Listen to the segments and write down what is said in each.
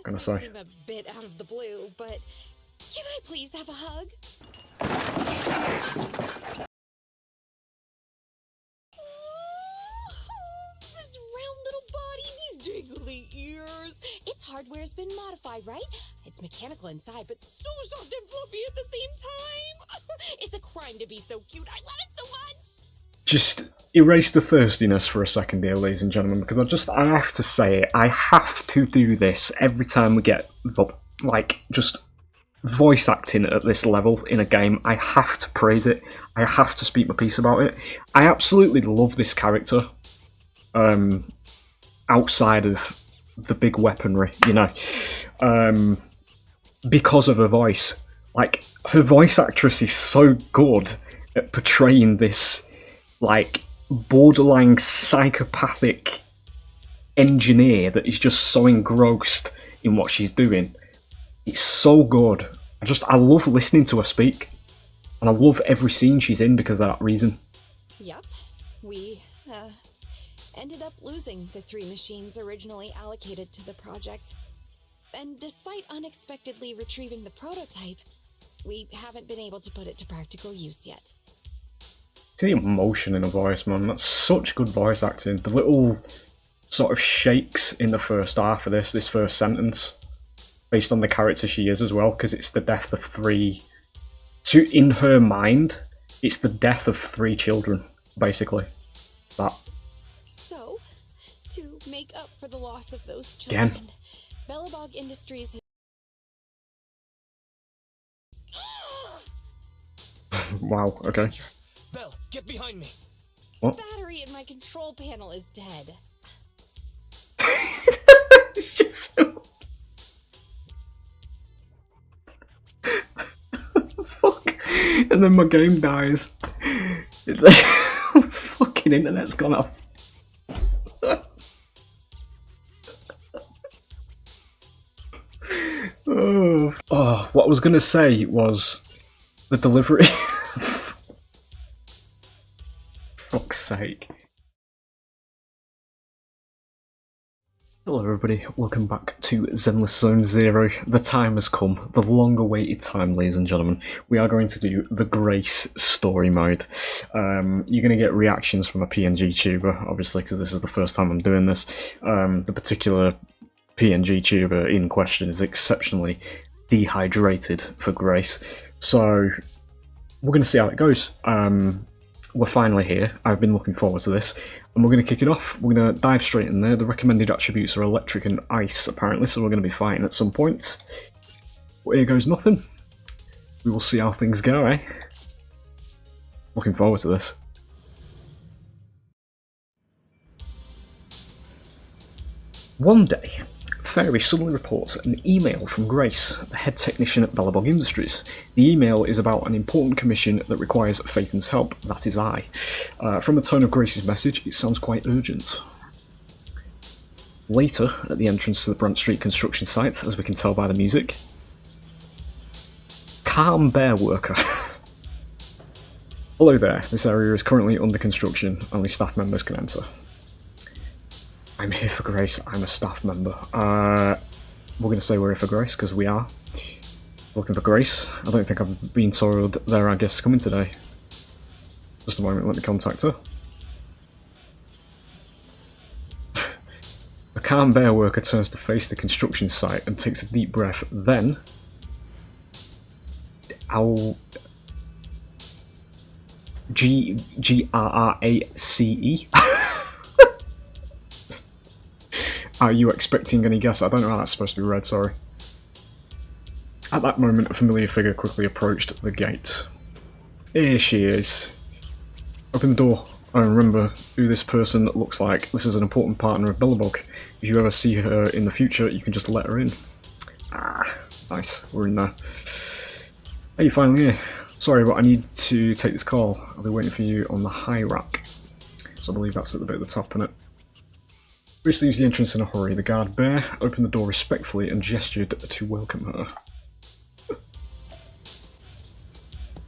gonna say. Seem a bit out of the blue, but can I please have a hug? This round little body, these dangly ears. Its hardware's been modified, right? It's mechanical inside, but so soft and fluffy at the same time. It's a crime to be so cute. I love it so much. Just erase the thirstiness for a second here, ladies and gentlemen, because I have to say it. I have to do this every time we get, like, just voice acting at this level in a game. I have to praise it. I have to speak my piece about it. I absolutely love this character. Outside of the big weaponry, you know, because of her voice. Like, her voice actress is so good at portraying this, like, borderline psychopathic engineer that is just so engrossed in what she's doing. It's so good. I love listening to her speak, and I love every scene she's in because of that reason. Yep, we ended up losing the 3 machines originally allocated to the project. And despite unexpectedly retrieving the prototype, we haven't been able to put it to practical use yet. See the emotion in her voice, man. That's such good voice acting. The little sort of shakes in the first half of this first sentence, based on the character she is as well, because it's the death of 3... in her mind, it's the death of 3 children, basically. That. So, to make up for the loss of those children, Again. Belobog Industries has... Wow, okay. Belle, get behind me. The battery in my control panel is dead. It's just so... Fuck. And then my game dies. It's like... fucking internet's gone off. Oh, what I was gonna say was the delivery. Fuck's sake. Hello everybody, welcome back to Zenless Zone Zero. The time has come, the long-awaited time, ladies and gentlemen. We are going to do the Grace story mode. You're going to get reactions from a PNG tuber, obviously, because this is the first time I'm doing this. The particular PNG tuber in question is exceptionally dehydrated for Grace, so we're going to see how it goes. We're finally here. I've been looking forward to this, and we're going to kick it off. We're going to dive straight in there. The recommended attributes are electric and ice, apparently, so we're going to be fighting at some point. But here goes nothing. We will see how things go, eh? Looking forward to this. One day, Fairy suddenly reports an email from Grace, the head technician at Belobog Industries. The email is about an important commission that requires Phaethon's help, that is I. From the tone of Grace's message, it sounds quite urgent. Later, at the entrance to the Brant Street construction site, as we can tell by the music, Calm Bear Worker. Hello there, this area is currently under construction, only staff members can enter. I'm here for Grace, I'm a staff member. We're going to say we're here for Grace, because we are. Looking for Grace. I don't think I've been told there are guests coming today. Just a moment, let me contact her. The Calm Bear Worker turns to face the construction site and takes a deep breath, then... Grace. Are you expecting any guests? I don't know how that's supposed to be read, sorry. At that moment, a familiar figure quickly approached the gate. Here she is. Open the door. I remember who this person looks like. This is an important partner of Belobog. If you ever see her in the future, you can just let her in. Ah, nice. We're in there. Hey, you're finally here. Sorry, but I need to take this call. I'll be waiting for you on the high rack. So I believe that's at the bit at the top, innit? Grace leaves the entrance in a hurry. The guard bear opened the door respectfully and gestured to welcome her.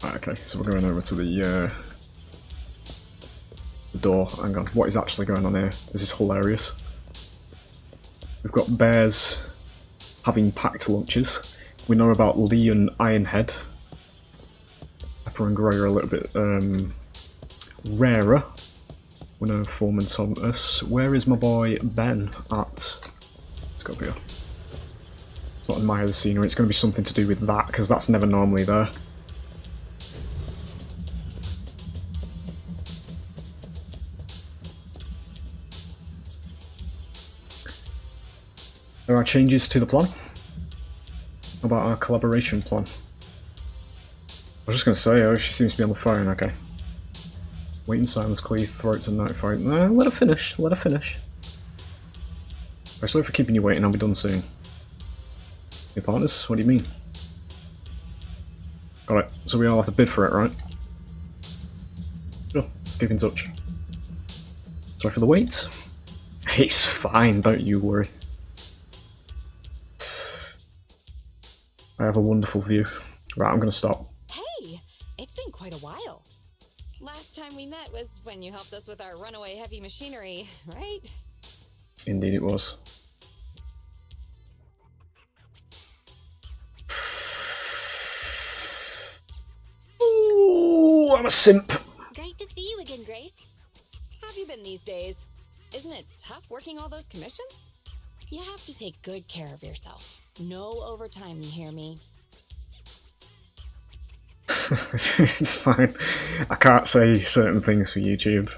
Right, okay, so we're going over to the door. Hang on, what is actually going on here? This is hilarious. We've got bears having packed lunches. We know about Lee and Ironhead. Pepper and Grey are a little bit rarer. We know Foreman told us. Where is my boy Ben at? Let's go up here. Let's not admire the scenery. It's going to be something to do with that, because that's never normally there. There are changes to the plan. How about our collaboration plan? I was just going to say, oh, she seems to be on the phone, okay. Wait in silence, clear throat to notify. No, let her finish, let her finish. I'm sorry for keeping you waiting, I'll be done soon. Your partners? What do you mean? Got it. So we all have to bid for it, right? Sure, let's keep in touch. Sorry for the wait. It's fine, don't you worry. I have a wonderful view. Right, I'm gonna stop. Hey, it's been quite a while. Last time we met was when you helped us with our runaway heavy machinery, right? Indeed it was. Ooh, I'm a simp. Great to see you again, Grace. How have you been these days? Isn't it tough working all those commissions? You have to take good care of yourself. No overtime, you hear me? It's fine. I can't say certain things for YouTube.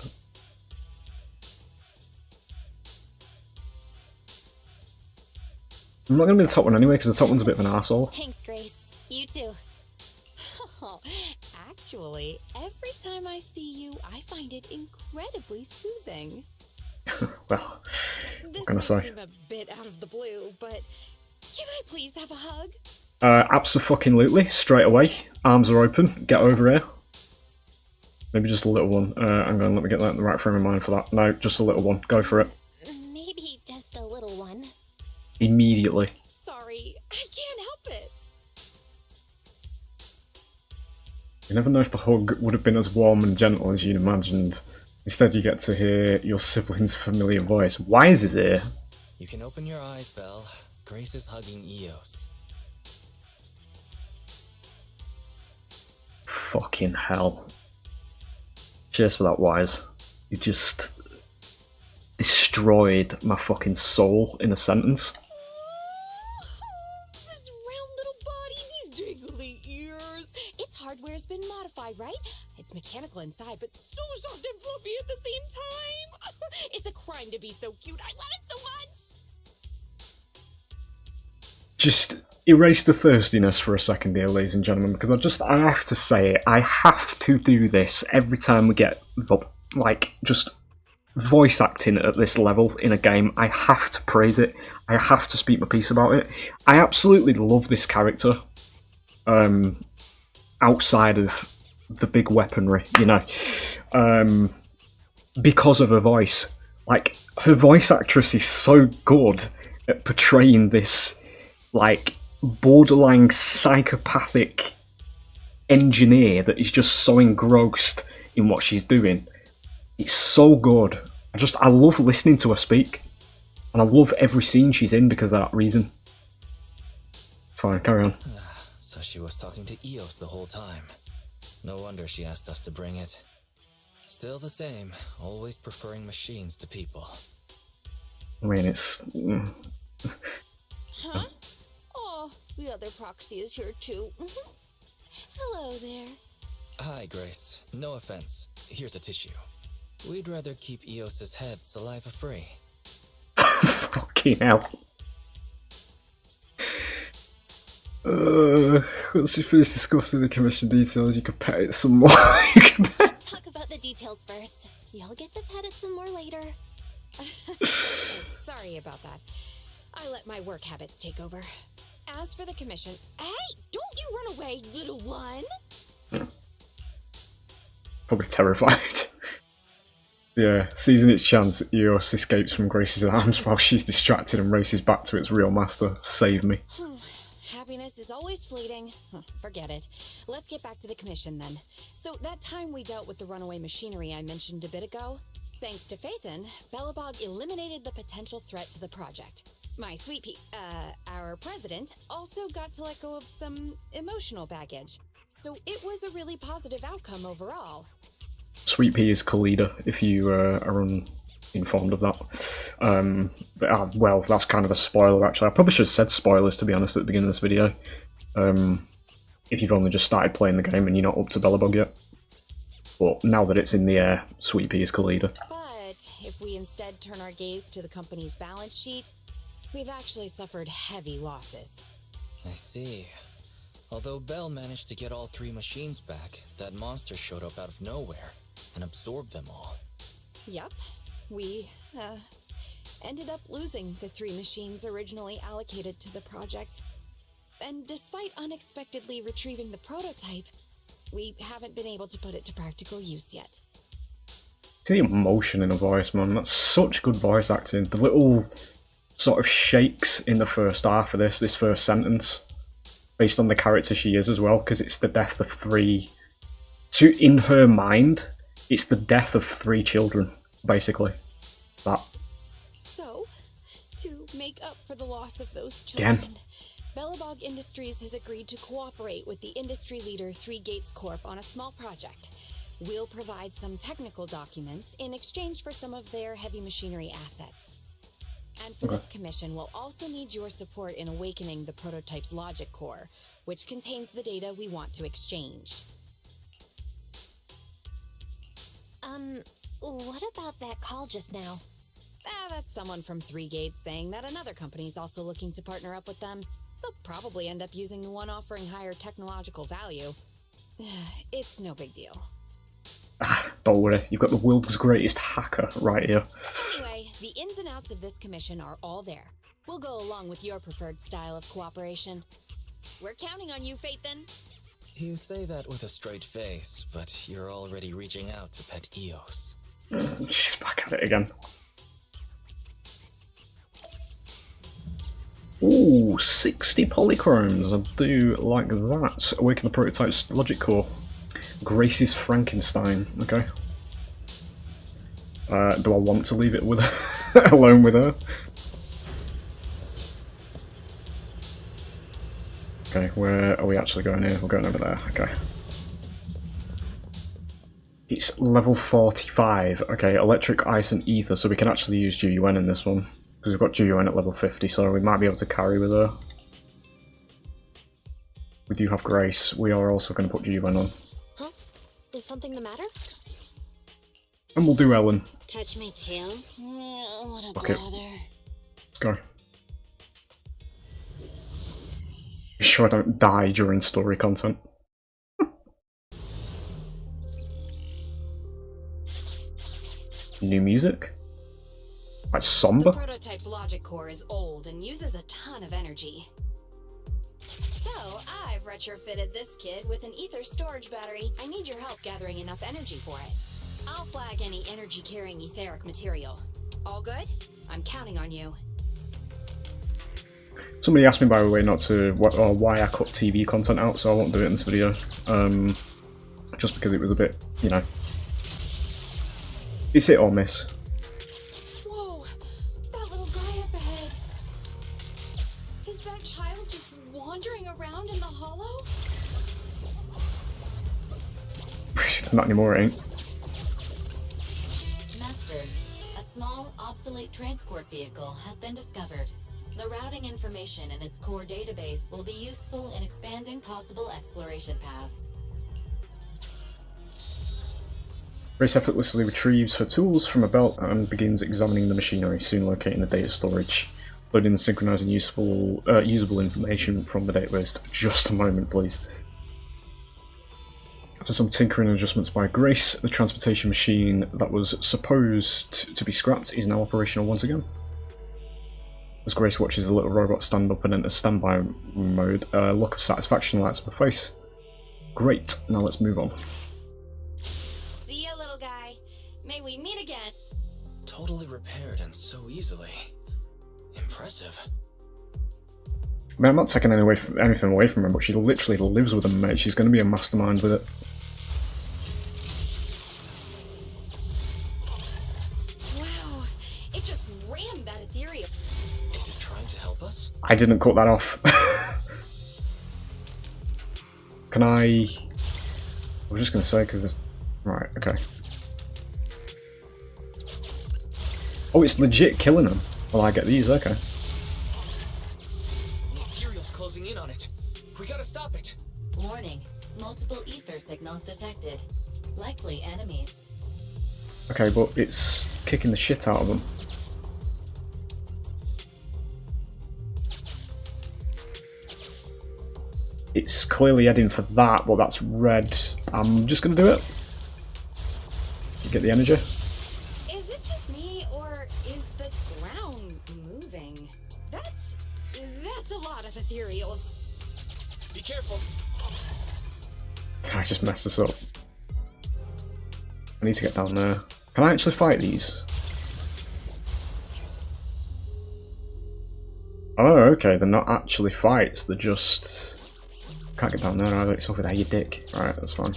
I'm not going to be the top one anyway, because the top one's a bit of an arsehole. Thanks, Grace. You too. Actually, every time I see you, I find it incredibly soothing. Well, This what can I might say? seem a bit out of the blue, but can I please have a hug? Abso-fucking-lutely, straight away. Arms are open. Get over here. Maybe just a little one. Hang on, let me get that in the right frame of mind for that. No, just a little one. Go for it. Maybe just a little one. Immediately. Sorry, I can't help it. You never know if the hug would have been as warm and gentle as you'd imagined. Instead, you get to hear your sibling's familiar voice. Why is his ear? You can open your eyes, Belle. Grace is hugging Eos. Fucking hell. Cheers for that, Wise. You just destroyed my fucking soul in a sentence. This round little body, these dangly ears. Its hardware's been modified, right? It's mechanical inside, but so soft and fluffy at the same time. It's a crime to be so cute. I love it so much. Just erase the thirstiness for a second here, ladies and gentlemen, because I have to say it. I have to do this every time we get, like, just voice acting at this level in a game. I have to praise it. I have to speak my piece about it. I absolutely love this character. Outside of the big weaponry, you know. Because of her voice. Like, her voice actress is so good at portraying this, like, borderline psychopathic engineer that is just so engrossed in what she's doing. It's so good. I love listening to her speak. And I love every scene she's in because of that reason. Fine, carry on. So she was talking to Eos the whole time. No wonder she asked us to bring it. Still the same, always preferring machines to people. I mean, it's... Huh? Oh, the other proxy is here too. Hello there. Hi, Grace. No offense. Here's a tissue. We'd rather keep Eos's head saliva-free. Fucking hell. Once you finish discussing the commission details, you can pet it some more. Let's talk about the details first. You'll get to pet it some more later. Sorry about that. I let my work habits take over. As for the commission... Hey! Don't you run away, little one! Probably terrified. Yeah, seizing its chance, Eos escapes from Grace's arms while she's distracted and races back to its real master. Save me. Happiness is always fleeting. Forget it. Let's get back to the commission then. So that time we dealt with the runaway machinery I mentioned a bit ago, thanks to Phaethon, Belobog eliminated the potential threat to the project. Our president also got to let go of some emotional baggage. So it was a really positive outcome overall. Sweet Pea is co-leader, if you are uninformed of that. Well, that's kind of a spoiler, actually. I probably should have said spoilers, to be honest, at the beginning of this video. If you've only just started playing the game and you're not up to Belobog yet. But now that it's in the air, Sweet Pea is co-leader. But if we instead turn our gaze to the company's balance sheet, we've actually suffered heavy losses. I see. Although Bell managed to get all 3 machines back, that monster showed up out of nowhere and absorbed them all. Yup. We, ended up losing the 3 machines originally allocated to the project. And despite unexpectedly retrieving the prototype, we haven't been able to put it to practical use yet. See the emotion in her voice, man. That's such good voice acting. The little sort of shakes in the first half of this first sentence, based on the character she is as well, because it's the death of 3... in her mind, it's the death of 3 children, basically. That. So, to make up for the loss of those children, Belobog Industries has agreed to cooperate with the industry leader 3 Gates Corp on a small project. We'll provide some technical documents in exchange for some of their heavy machinery assets. And for this commission, we'll also need your support in awakening the prototype's logic core, which contains the data we want to exchange. What about that call just now? That's someone from 3 Gates saying that another company's also looking to partner up with them. They'll probably end up using the one offering higher technological value. It's no big deal. Don't worry, you've got the world's greatest hacker right here. Anyway, the ins and outs of this commission are all there. We'll go along with your preferred style of cooperation. We're counting on you, Phaethon. You say that with a straight face, but you're already reaching out to pet Eos. She's back at it again. Ooh, 60 polychromes. I do like that. Awaken the prototype's logic core. Grace's Frankenstein. Okay. Do I want to leave it with her? Alone with her? Okay, where are we actually going here? We're going over there. Okay. It's level 45. Okay, electric, ice, and ether, so we can actually use GUN in this one. Because we've got GUN at level 50, so we might be able to carry with her. We do have Grace. We are also going to put GUN on. Huh? Is something the matter? And we'll do Ellen. Touch my tail? What a Okay. bother. Let's go. Be sure I don't die during story content. New music? Like The somber? prototype's logic core is old and uses a ton of energy. So, I've retrofitted this kid with an ether storage battery. I need your help gathering enough energy for it. I'll flag any energy-carrying etheric material. All good? I'm counting on you. Somebody asked me, by the way, not to why I cut TV content out, so I won't do it in this video. Just because it was a bit, you know, it's hit or miss. Whoa! That little guy up ahead! Is that child just wandering around in the hollow? Not anymore, it ain't. Master, a small, obsolete transport vehicle has been discovered. The routing information in its core database will be useful in expanding possible exploration paths. Grace effortlessly retrieves her tools from a belt and begins examining the machinery, soon locating the data storage. Loading and synchronizing usable information from the database. Just a moment, please. After some tinkering and adjustments by Grace, the transportation machine that was supposed to be scrapped is now operational once again. As Grace watches the little robot stand up and enter standby mode, a look of satisfaction lights up her face. Great, now let's move on. See ya, little guy. May we meet again. Totally repaired and so easily. Impressive. I mean, I'm not taking anything away from her, but she literally lives with them, mate. She's going to be a mastermind with it. Wow, it just rammed that ethereum. Is it trying I didn't cut that off. Can I was just gonna say, because this... Right, okay. Oh, it's legit killing them. Well, I get these, okay. Material's closing in on it. We gotta stop it. Warning. Multiple ether signals detected. Likely enemies. Okay, but it's kicking the shit out of them. It's clearly heading for that, but that's red. I'm just gonna do it. You get the energy? Is it just me, or is the ground moving? That's a lot of ethereals. Be careful. I just messed this up. I need to get down there. Can I actually fight these? Oh, okay, they're not actually fights, they're just... Can't get down there either, it's over there, you dick. Alright, that's fine.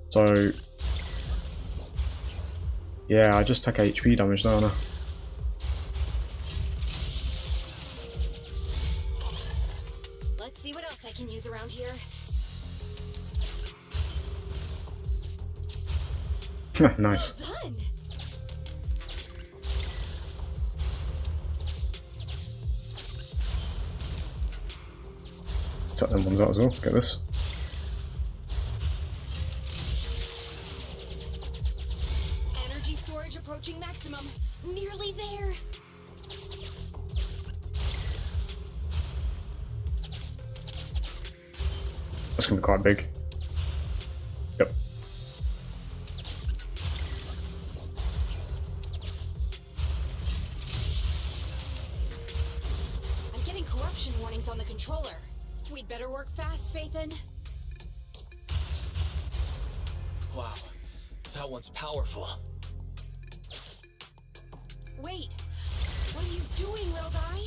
So... Yeah, I just take HP damage, don't I? Let's see what else I can use around here. Nice. Well done. Let's take them ones out as well, get this. Energy storage approaching maximum. Nearly there. That's gonna be quite big. Yep. I'm getting corruption warnings on the controller. We'd better work fast, Phaethon. Wow, that one's powerful. Wait, what are you doing, little guy?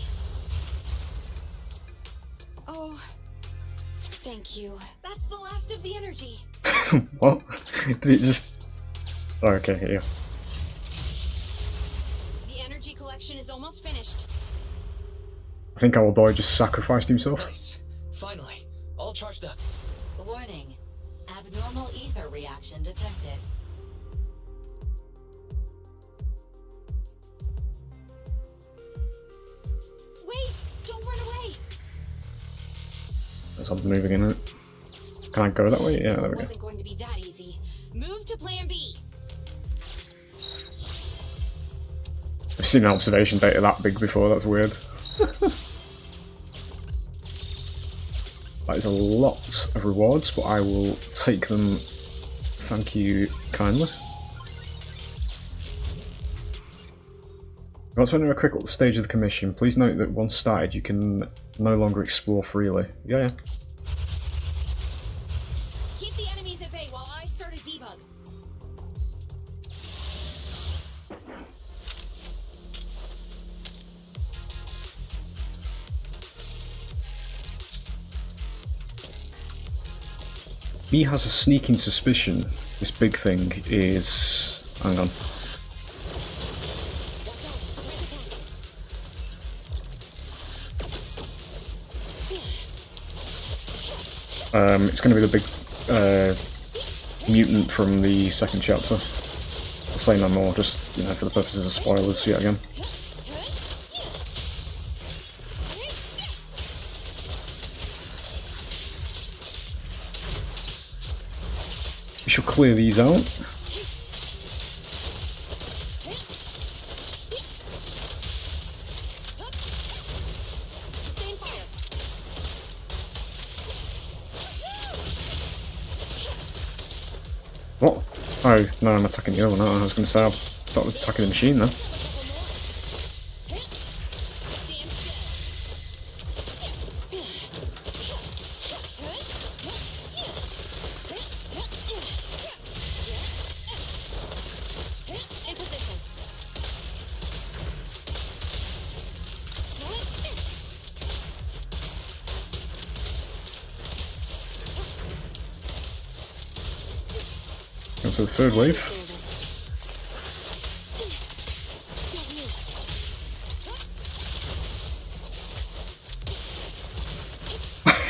Oh, thank you. That's the last of the energy. What? Did it just... Oh, okay, here you go. The energy collection is almost finished. I think our boy just sacrificed himself. Nice. Finally, all charged up. Warning. Abnormal ether reaction detected. Wait! Don't run away! There's something moving in it. Can I go that way? Yeah, there we It go. wasn't going to be that easy. Move to plan B. I've seen an observation data that big before, that's weird. That is a lot of rewards, but I will take them. Thank you kindly. Once we're in a critical stage of the commission, please note that once started, you can no longer explore freely. Yeah, yeah. Keep the enemies at bay while I start a debug. Me has a sneaking suspicion this big thing is... Hang on. It's going to be the big mutant from the second chapter. I'll say no more, just, you know, for the purposes of spoilers yet again. We shall clear these out. Sustain fire. What? Oh, no, I'm attacking the other one. I was going to say, I thought I was attacking the machine then. In position. Go to the third wave.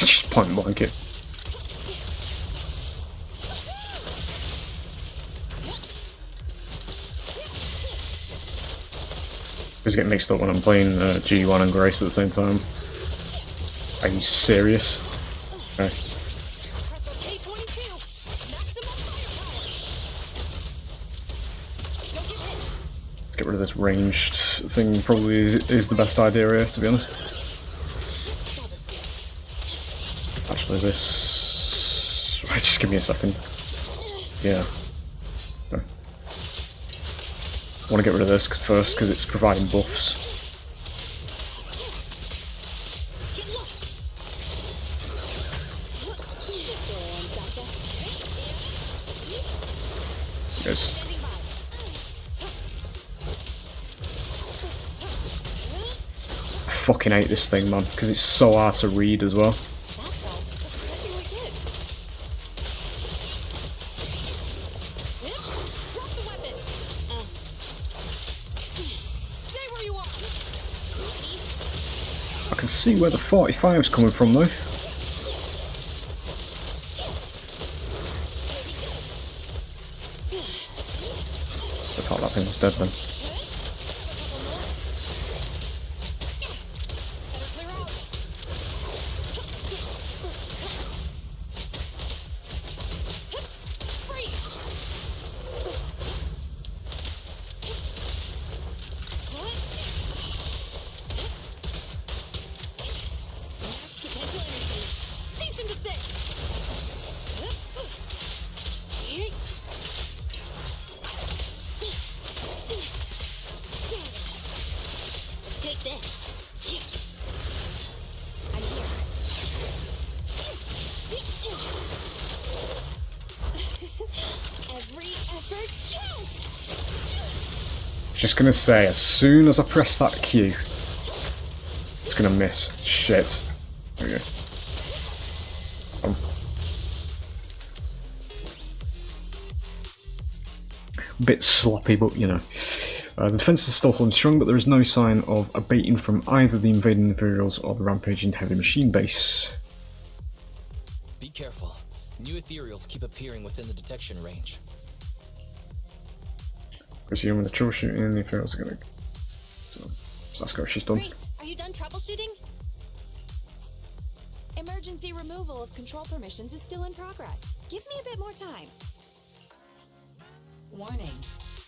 Just point blank it. I always get mixed up when I'm playing G1 and Grace at the same time. Are you serious? Okay. Let's get rid of this ranged thing, probably is the best idea here, to be honest. Actually, this... Right, just give me a second. Yeah. Okay. I want to get rid of this first, because it's providing buffs. Yes. I fucking hate this thing, man, because it's so hard to read as well. I can see where the 45's coming from, though. I thought that thing was dead then. Just gonna say, as soon as I press that Q, it's gonna miss. Shit. There we go. A bit sloppy, but you know. The defense is still holding strong, but there is no sign of abating from either the invading Imperials or the rampaging heavy machine base. Be careful. New ethereals keep appearing within the detection range. Presuming the troubleshooting, the Imperials are gonna... So that's what she's done. Grace, are you done troubleshooting? Emergency removal of control permissions is still in progress. Give me a bit more time. Warning.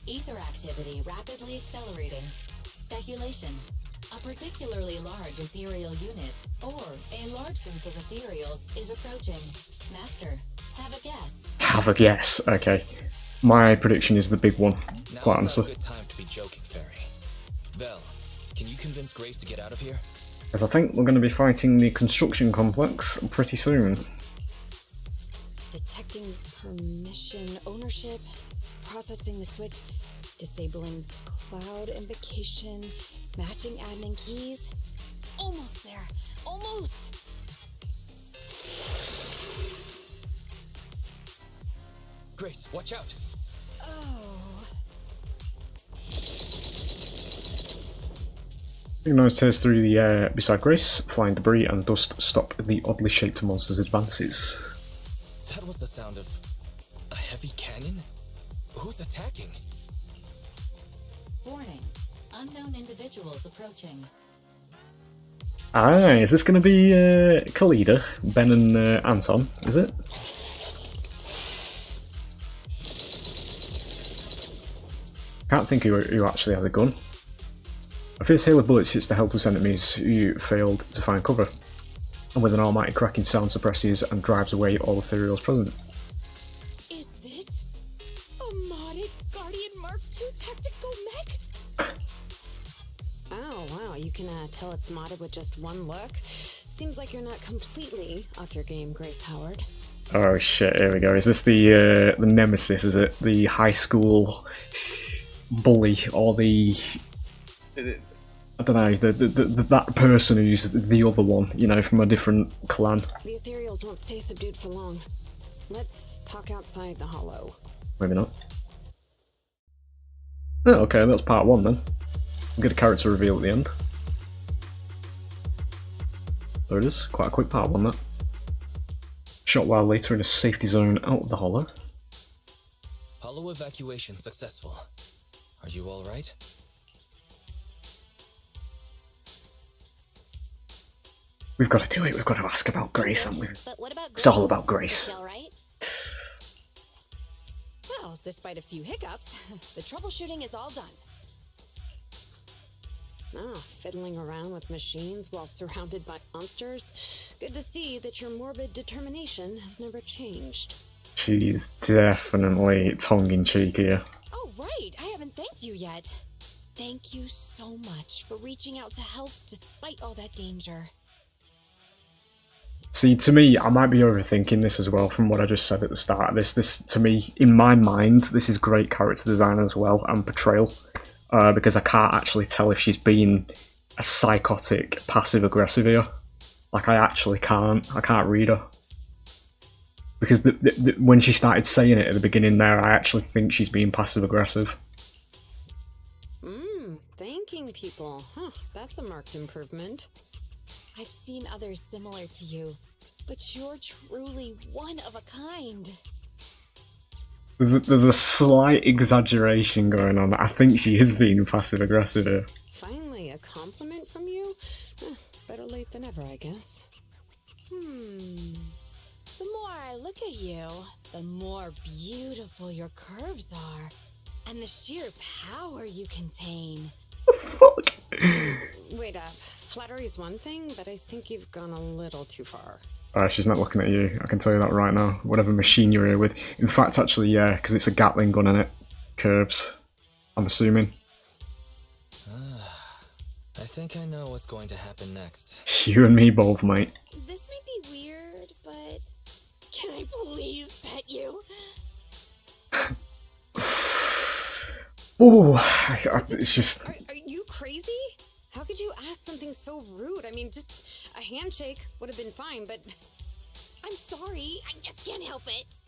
Ether activity rapidly accelerating. Speculation. A particularly large ethereal unit, or a large group of ethereals, is approaching. Master, have a guess. Have a guess. Okay. My prediction is the big one, quite honestly. Now's not a good time to be joking, Fairy. Belle, can you convince Grace to get out of here? Because I think we're going to be fighting the construction complex pretty soon. Detecting permission ownership, processing the switch, disabling cloud invocation, matching admin keys. Almost there. Almost! Grace, watch out! Oh. Recognised tears through the air beside Grace. Flying debris and dust stop the oddly shaped monster's advances. That was the sound of a heavy cannon? Who's attacking? Warning. Unknown individuals approaching. Ah, is this going to be Khalida, Ben and Anton, is it? Can't think who actually has a gun. A fierce hail of bullets hits the helpless enemies who failed to find cover, and with an almighty cracking sound suppresses and drives away all ethereals present. Is this a modded Guardian Mark II tactical mech? Oh, wow, you can tell it's modded with just one look. Seems like you're not completely off your game, Grace Howard. Oh shit, here we go. Is this the nemesis, is it? The high school bully, or the... I don't know, that person who's the other one, you know, from a different clan. The ethereals won't stay subdued for long. Let's talk outside the hollow. Maybe not. Oh, okay, that's part one then. We'll get a character reveal at the end. There it is, quite a quick part one, that. Short while later in a safety zone out of the hollow. Hollow evacuation successful. Are you all right? We've got to do it. We've got to ask about Grace, haven't we? But what about It's all about Grace. Is she all right? Well, despite a few hiccups, the troubleshooting is all done. Ah, fiddling around with machines while surrounded by monsters. Good to see that your morbid determination has never changed. She's definitely tongue-in-cheek here. Oh, right. I haven't thanked you yet. Thank you so much for reaching out to help despite all that danger. See, to me, I might be overthinking this as well from what I just said at the start of this. This, to me, in my mind, this is great character design as well, and portrayal. Because I can't actually tell if she's being a psychotic, passive-aggressive here. Like, I actually can't. I can't read her. Because when she started saying it at the beginning there, I actually think she's being passive-aggressive. Thanking people. Huh, that's a marked improvement. I've seen others similar to you, but you're truly one of a kind. There's a slight exaggeration going on. I think she is being passive-aggressive here. Finally, a compliment from you? Better late than ever, I guess. The more I look at you, the more beautiful your curves are, and the sheer power you contain. The fuck? Wait up. Flattery's one thing, but I think you've gone a little too far. She's not looking at you, I can tell you that right now. Whatever machine you're here with. In fact, actually, yeah, because it's a Gatling gun in it. Curves, I'm assuming. I think I know what's going to happen next. You and me both, mate. This may be weird, but can I please pet you? Oh, it's just... Are you crazy? How could you ask something so rude? I mean, just a handshake would have been fine, but... I'm sorry, I just can't help it.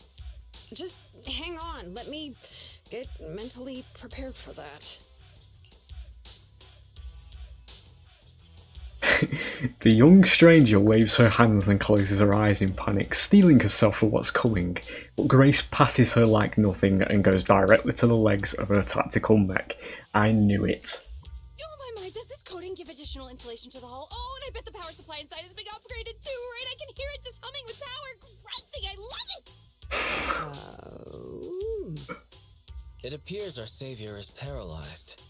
Just hang on. Let me get mentally prepared for that. The young stranger waves her hands and closes her eyes in panic, steeling herself for what's coming, but Grace passes her like nothing and goes directly to the legs of her tactical mech. I knew it. Oh my, does this coating give additional insulation to the hull? Oh, and I bet the power supply inside has been upgraded too, right? I can hear it just humming with power. Grunting, I love it! It appears our savior is paralyzed.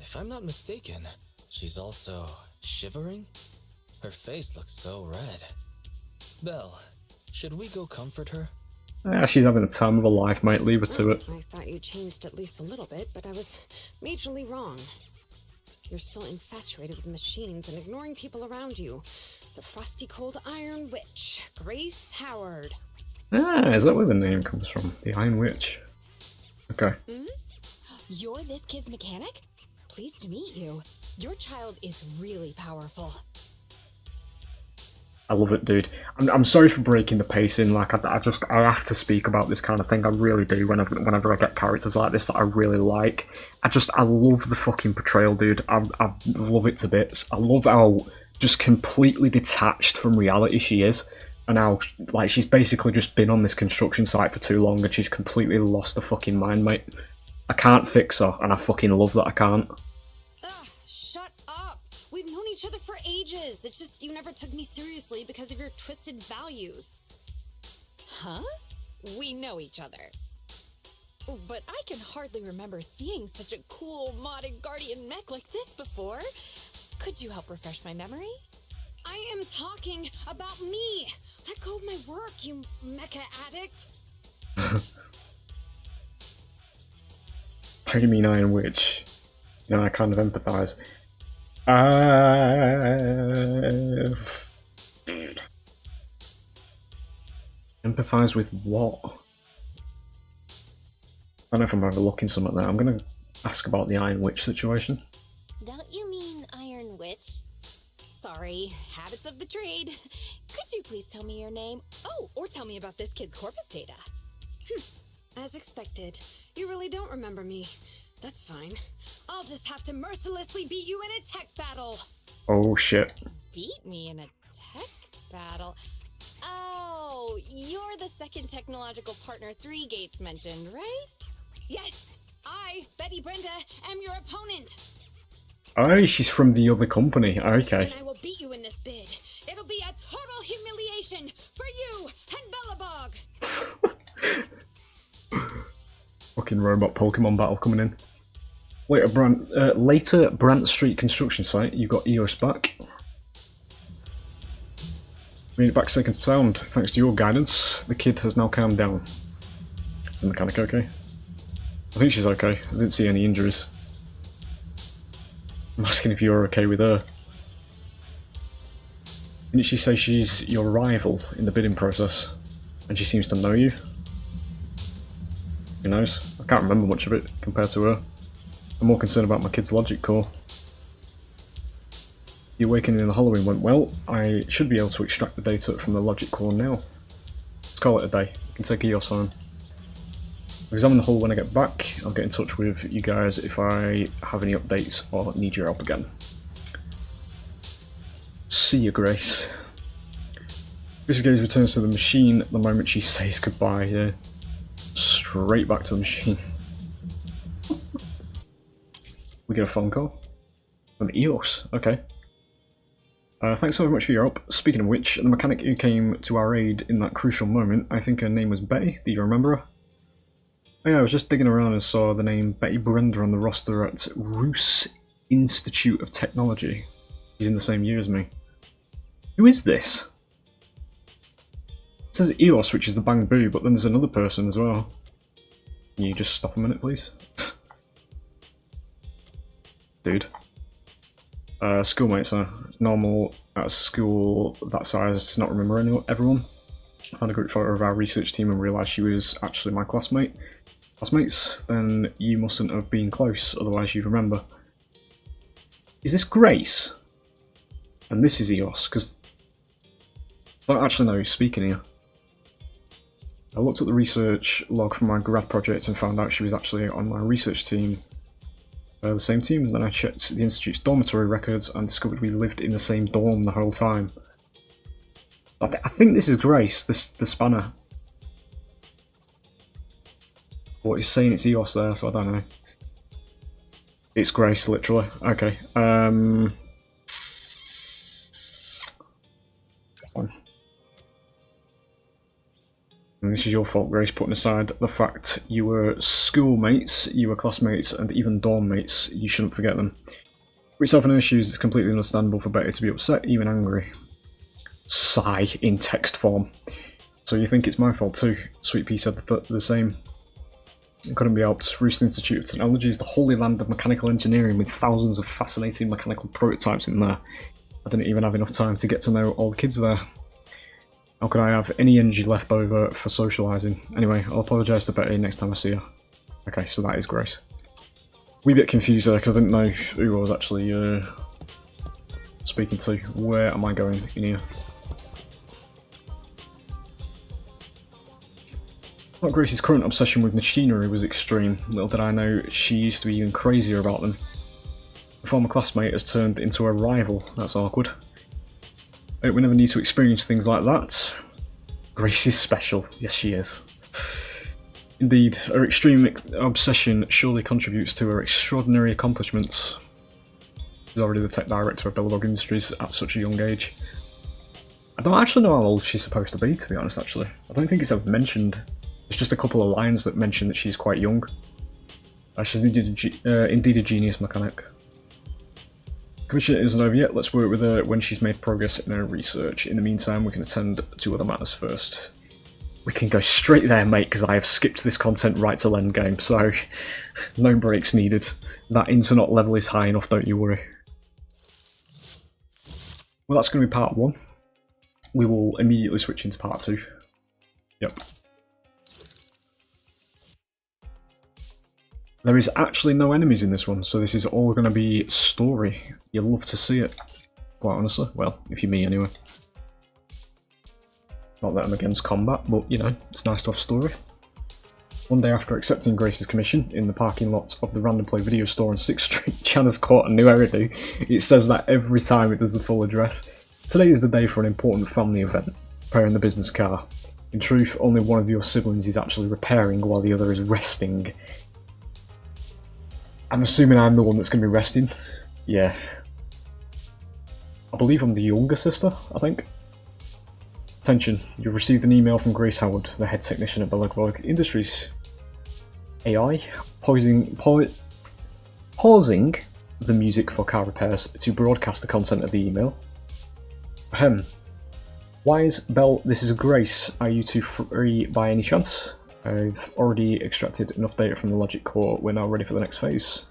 If I'm not mistaken, she's also shivering? Her face looks so red. Belle, should we go comfort her? Yeah, she's having the time of her life, mate. Leave her to it. I thought you changed at least a little bit, but I was majorly wrong. You're still infatuated with machines and ignoring people around you. The frosty cold Iron Witch, Grace Howard. Ah, is that where the name comes from? The Iron Witch. Okay. You're this kid's mechanic? Pleased to meet you. Your child is really powerful. I love it, dude. I'm sorry for breaking the pacing. Like, I have to speak about this kind of thing. I really do. Whenever I get characters like this that I really like, I love the fucking portrayal, dude. I love it to bits. I love how just completely detached from reality she is, and how like she's basically just been on this construction site for too long, and she's completely lost her fucking mind, mate. I can't fix her, and I fucking love that I can't. Ugh, shut up! We've known each other for ages. It's just you never took me seriously because of your twisted values. Huh? We know each other. But I can hardly remember seeing such a cool modded guardian mech like this before. Could you help refresh my memory? I am talking about me! Let go of my work, you mecha addict! How do you mean Iron Witch? You know, I kind of empathise. Empathise with what? I don't know if I'm overlooking something there. I'm going to ask about the Iron Witch situation. Don't you mean Iron Witch? Sorry, habits of the trade. Could you please tell me your name? Oh, or tell me about this kid's corpus data. As expected, you really don't remember me. That's fine. I'll just have to mercilessly beat you in a tech battle. Oh shit. Beat me in a tech battle? Oh, So, you're the second technological partner 3 Gates mentioned, right? Yes! I, Betty Brenda, am your opponent! Oh, she's from the other company. Okay. And I will beat you in this bid. It'll be a total humiliation for you and Bellabog! Fucking robot Pokemon battle coming in. Later Brant Street construction site, you got EOS back. Made it back second sound, thanks to your guidance. The kid has now calmed down. Is the mechanic okay? I think she's okay. I didn't see any injuries. I'm asking if you're okay with her. Didn't she say she's your rival in the bidding process? And she seems to know you? Who knows? I can't remember much of it compared to her. I'm more concerned about my kid's logic core. The awakening in the Halloween went well. I should be able to extract the data from the logic core now. Let's call it a day. You can take EOS home. I'll examine the hull when I get back. I'll get in touch with you guys if I have any updates or need your help again. See you, Grace. Grace Gaze returns to the machine the moment she says goodbye. Yeah. Straight back to the machine. We get a phone call from EOS. Okay. Thanks so much for your help. Speaking of which, the mechanic who came to our aid in that crucial moment, I think her name was Betty. Do you remember her? Oh yeah, I was just digging around and saw the name Betty Brenda on the roster at Roos Institute of Technology. She's in the same year as me. Who is this? It says EOS, which is the Bang Boo, but then there's another person as well. Can you just stop a minute, please? Dude. Schoolmates, it's normal at a school that size to not remember everyone. I found a group photo of our research team and realised she was actually my classmates. Then you mustn't have been close, otherwise you'd remember. Is this Grace? And this is EOS, because I don't actually know who's speaking here. I looked at the research log from my grad project and found out she was actually on my research team. The same team, and then I checked the Institute's dormitory records and discovered we lived in the same dorm the whole time. I think this is Grace, the spanner. But it's saying it's EOS there, so I don't know. It's Grace, literally. Okay. Fine. And this is your fault, Grace, putting aside the fact you were schoolmates, you were classmates, and even dorm mates. You shouldn't forget them. For yourself and her shoes, it's completely understandable for Betty to be upset, even angry. Sigh in text form. So you think it's my fault too? Sweet Pea said the same. It couldn't be helped. Roost Institute of Technology is the holy land of mechanical engineering with thousands of fascinating mechanical prototypes in there. I didn't even have enough time to get to know all the kids there. How could I have any energy left over for socialising? Anyway, I'll apologise to Betty next time I see her. Okay, so that is Grace. Wee bit confused there because I didn't know who I was actually speaking to. Where am I going in here? Well, Grace's current obsession with machinery was extreme. Little did I know she used to be even crazier about them. A former classmate has turned into a rival. That's awkward. I hope we never need to experience things like that. Grace is special. Yes, she is. Indeed, her extreme obsession surely contributes to her extraordinary accomplishments. She's already the tech director of Bellabog Industries at such a young age. I don't actually know how old she's supposed to be, to be honest, actually. I don't think it's ever mentioned. There's just a couple of lines that mention that she's quite young. She's indeed a genius mechanic. Commission isn't over yet. Let's work with her when she's made progress in her research. In the meantime, we can attend to other matters first. We can go straight there, mate, because I have skipped this content right till endgame, so no breaks needed. That internet level is high enough, don't you worry. Well, that's going to be part 1. We will immediately switch into part 2. Yep. There is actually no enemies in this one, so this is all going to be story. You'll love to see it, quite honestly. Well, if you're me anyway. Not that I'm against combat, but, you know, it's nice to have story. One day after accepting Grace's commission, in the parking lot of the Random Play video store on 6th Street, Chana's caught a new hairdo. It says that every time it does the full address. Today is the day for an important family event. repairing the business car. In truth, only one of your siblings is actually repairing while the other is resting. I'm assuming I'm the one that's going to be resting. Yeah. I believe I'm the younger sister, I think. Attention, you've received an email from Grace Howard, the head technician at Belagog Industries. AI, pausing the music for car repairs to broadcast the content of the email. Ahem. Wise, Bell, this is Grace. Are you two free by any chance? I've already extracted enough data from the logic core. We're now ready for the next phase.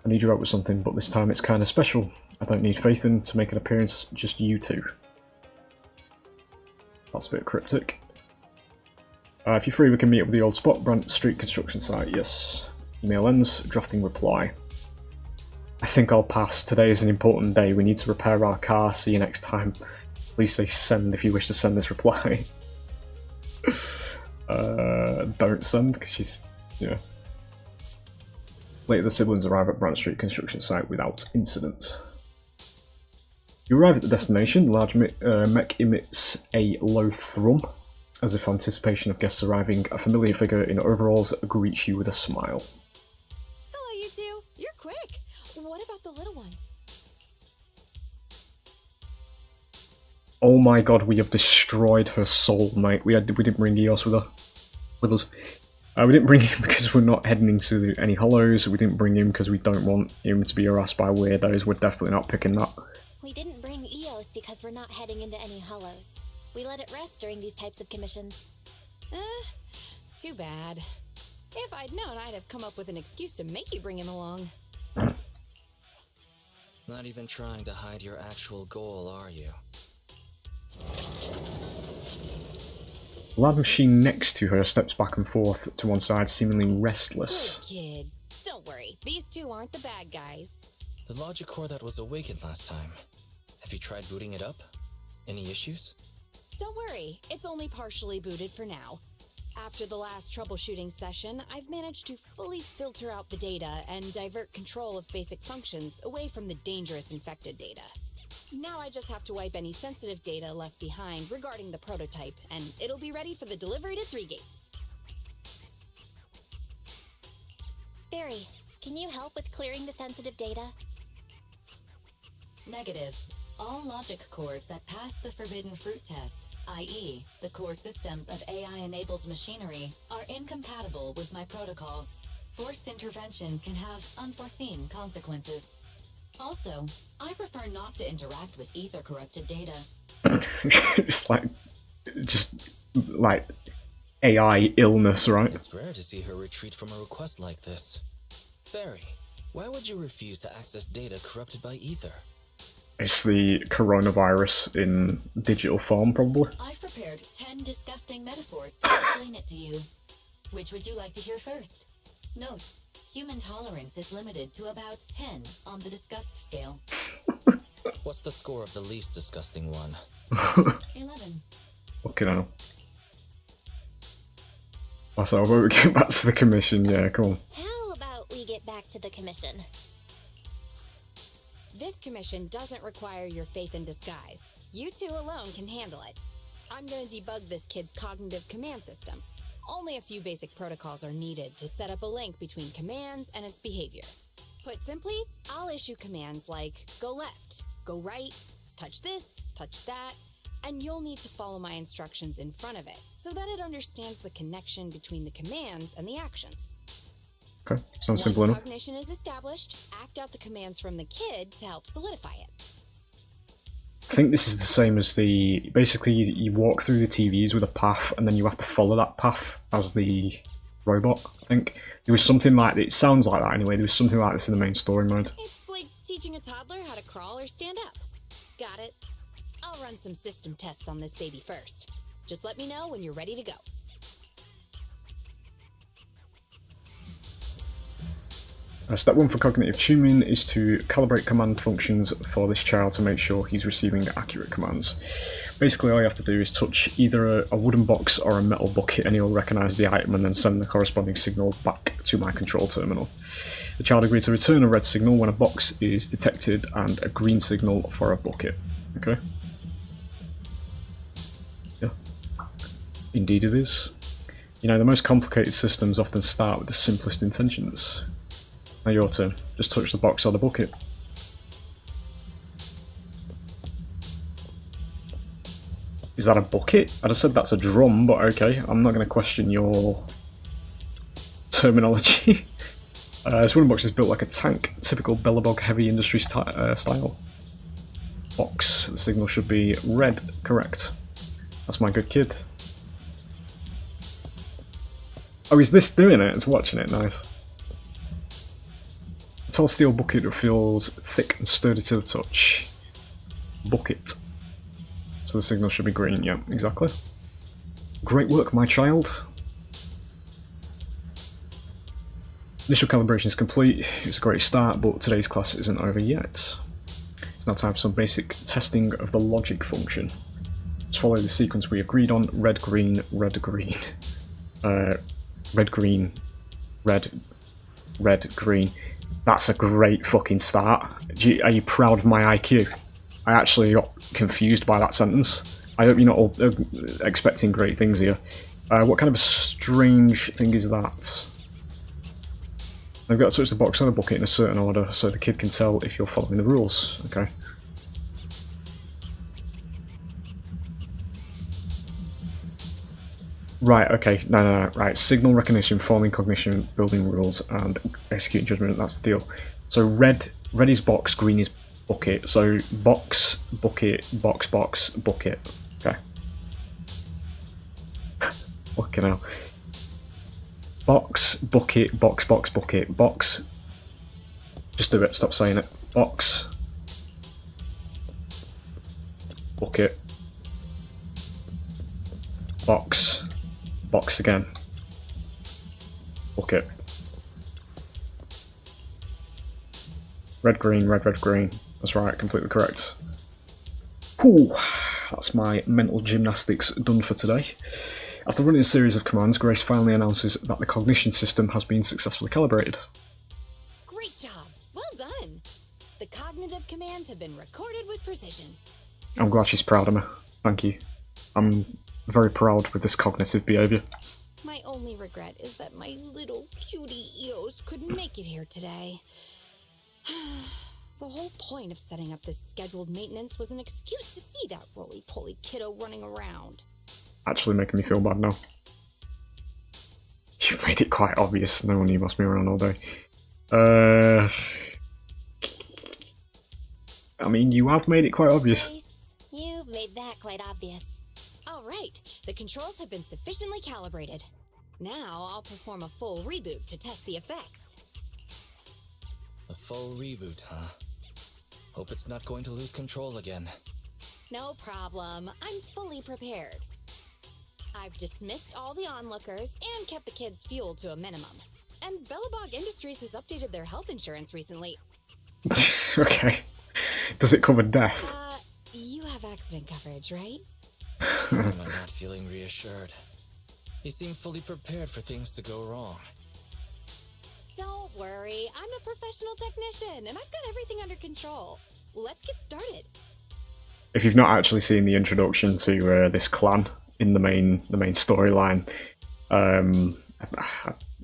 I need your help with something, but this time it's kind of special. I don't need Phaethon to make an appearance, just you two. That's a bit cryptic. If you're free, we can meet up with the old spot, Brant Street construction site. Yes. Email ends, drafting reply. I think I'll pass. Today is an important day. We need to repair our car. See you next time. Please say send if you wish to send this reply. Don't send, because she's, yeah. Later, the siblings arrive at Brant Street construction site without incident. You arrive at the destination. The large mech emits a low thrum. As if anticipation of guests arriving, a familiar figure in overalls greets you with a smile. Hello, you two. You're quick. What about the little one? Oh my god, we have destroyed her soul, mate. We didn't bring Eos with us. We didn't bring him because we're not heading into any hollows. We didn't bring him because we don't want him to be harassed by weirdos. We're definitely not picking that. We didn't bring Eos because we're not heading into any hollows. We let it rest during these types of commissions. Too bad. If I'd known, I'd have come up with an excuse to make you bring him along. Not even trying to hide your actual goal, are you? The lab machine next to her steps back and forth to one side, seemingly restless. Good kid. Don't worry, these two aren't the bad guys. The logic core that was awakened last time. Have you tried booting it up? Any issues? Don't worry, it's only partially booted for now. After the last troubleshooting session, I've managed to fully filter out the data and divert control of basic functions away from the dangerous infected data. Now I just have to wipe any sensitive data left behind regarding the prototype, and it'll be ready for the delivery to 3 Gates. Barry, can you help with clearing the sensitive data? Negative. All logic cores that pass the forbidden fruit test, i.e., the core systems of AI-enabled machinery, are incompatible with my protocols. Forced intervention can have unforeseen consequences. Also, I prefer not to interact with ether-corrupted data. It's just like AI illness, right? It's rare to see her retreat from a request like this. Fairy, why would you refuse to access data corrupted by ether? It's the coronavirus in digital form, probably. I've prepared 10 disgusting metaphors to explain it to you. Which would you like to hear first? Note, human tolerance is limited to about 10 on the disgust scale. What's the score of the least disgusting one? 11. Fucking hell. Also, when we get back to the commission, yeah, come on. How about we get back to the commission? This commission doesn't require your faith in disguise. You two alone can handle it. I'm gonna debug this kid's cognitive command system. Only a few basic protocols are needed to set up a link between commands and its behavior. Put simply, I'll issue commands like go left, go right, touch this, touch that, and you'll need to follow my instructions in front of it so that it understands the connection between the commands and the actions. Okay, sounds simple Once enough. cognition is established, act out the commands from the kid to help solidify it. I think this is the same as the... Basically, you walk through the TVs with a path, and then you have to follow that path as the robot, I think. There was something like... It sounds like that anyway. There was something like this in the main story mode. It's like teaching a toddler how to crawl or stand up. Got it. I'll run some system tests on this baby first. Just let me know when you're ready to go. Step 1 for cognitive tuning is to calibrate command functions for this child to make sure he's receiving accurate commands. Basically, all you have to do is touch either a wooden box or a metal bucket and he'll recognise the item and then send the corresponding signal back to my control terminal. The child agreed to return a red signal when a box is detected and a green signal for a bucket. Okay? Yeah. Indeed it is. You know, the most complicated systems often start with the simplest intentions. Now your turn. Just touch the box or the bucket. Is that a bucket? I'd have said that's a drum, but okay. I'm not going to question your terminology. This wooden box is built like a tank, typical Bellabog heavy industry style. Box. The signal should be red, correct. That's my good kid. Oh, is this doing it? It's watching it, nice. A tall steel bucket that feels thick and sturdy to the touch. Bucket. So the signal should be green, yeah, exactly. Great work, my child. Initial calibration is complete. It's a great start, but today's class isn't over yet. It's now time for some basic testing of the logic function. Let's follow the sequence we agreed on. Red, green, red, green. Red, green, red, red, green. That's a great fucking start. Are you proud of my IQ? I actually got confused by that sentence. I hope you're not all expecting great things here. What kind of a strange thing is that? I've got to touch the box on the bucket in a certain order so the kid can tell if you're following the rules. Okay. Right, okay. No. Right. Signal recognition, forming cognition, building rules, and executing judgment. That's the deal. So red is box, green is bucket. So box, bucket, box, bucket. Okay. Fucking hell. Box, bucket, box, bucket, box. Just do it, stop saying it. Box. Bucket. Box. Box again. Bucket. Red, green, red, green. That's right, completely correct. Whew, that's my mental gymnastics done for today. After running a series of commands, Grace finally announces that the cognition system has been successfully calibrated. Great job! Well done! The cognitive commands have been recorded with precision. I'm glad she's proud of me. Thank you. I'm very proud with this cognitive behaviour. My only regret is that my little cutie Eos couldn't make it here today. The whole point of setting up this scheduled maintenance was an excuse to see that roly-poly kiddo running around. Actually making me feel bad now. You've made it quite obvious. No one you must be around all day. I mean, you have made it quite obvious. Nice. You've made that quite obvious. All right, the controls have been sufficiently calibrated. Now I'll perform a full reboot to test the effects. A full reboot, huh? Hope it's not going to lose control again. No problem. I'm fully prepared. I've dismissed all the onlookers and kept the kids' fuel to a minimum. And Bellabog Industries has updated their health insurance recently. Okay. Does it cover death? You have accident coverage, right? I'm not feeling reassured. You seem fully prepared for things to go wrong. Don't worry, I'm a professional technician and I've got everything under control. Let's get started. If you've not actually seen the introduction to this clan in the main storyline, I'm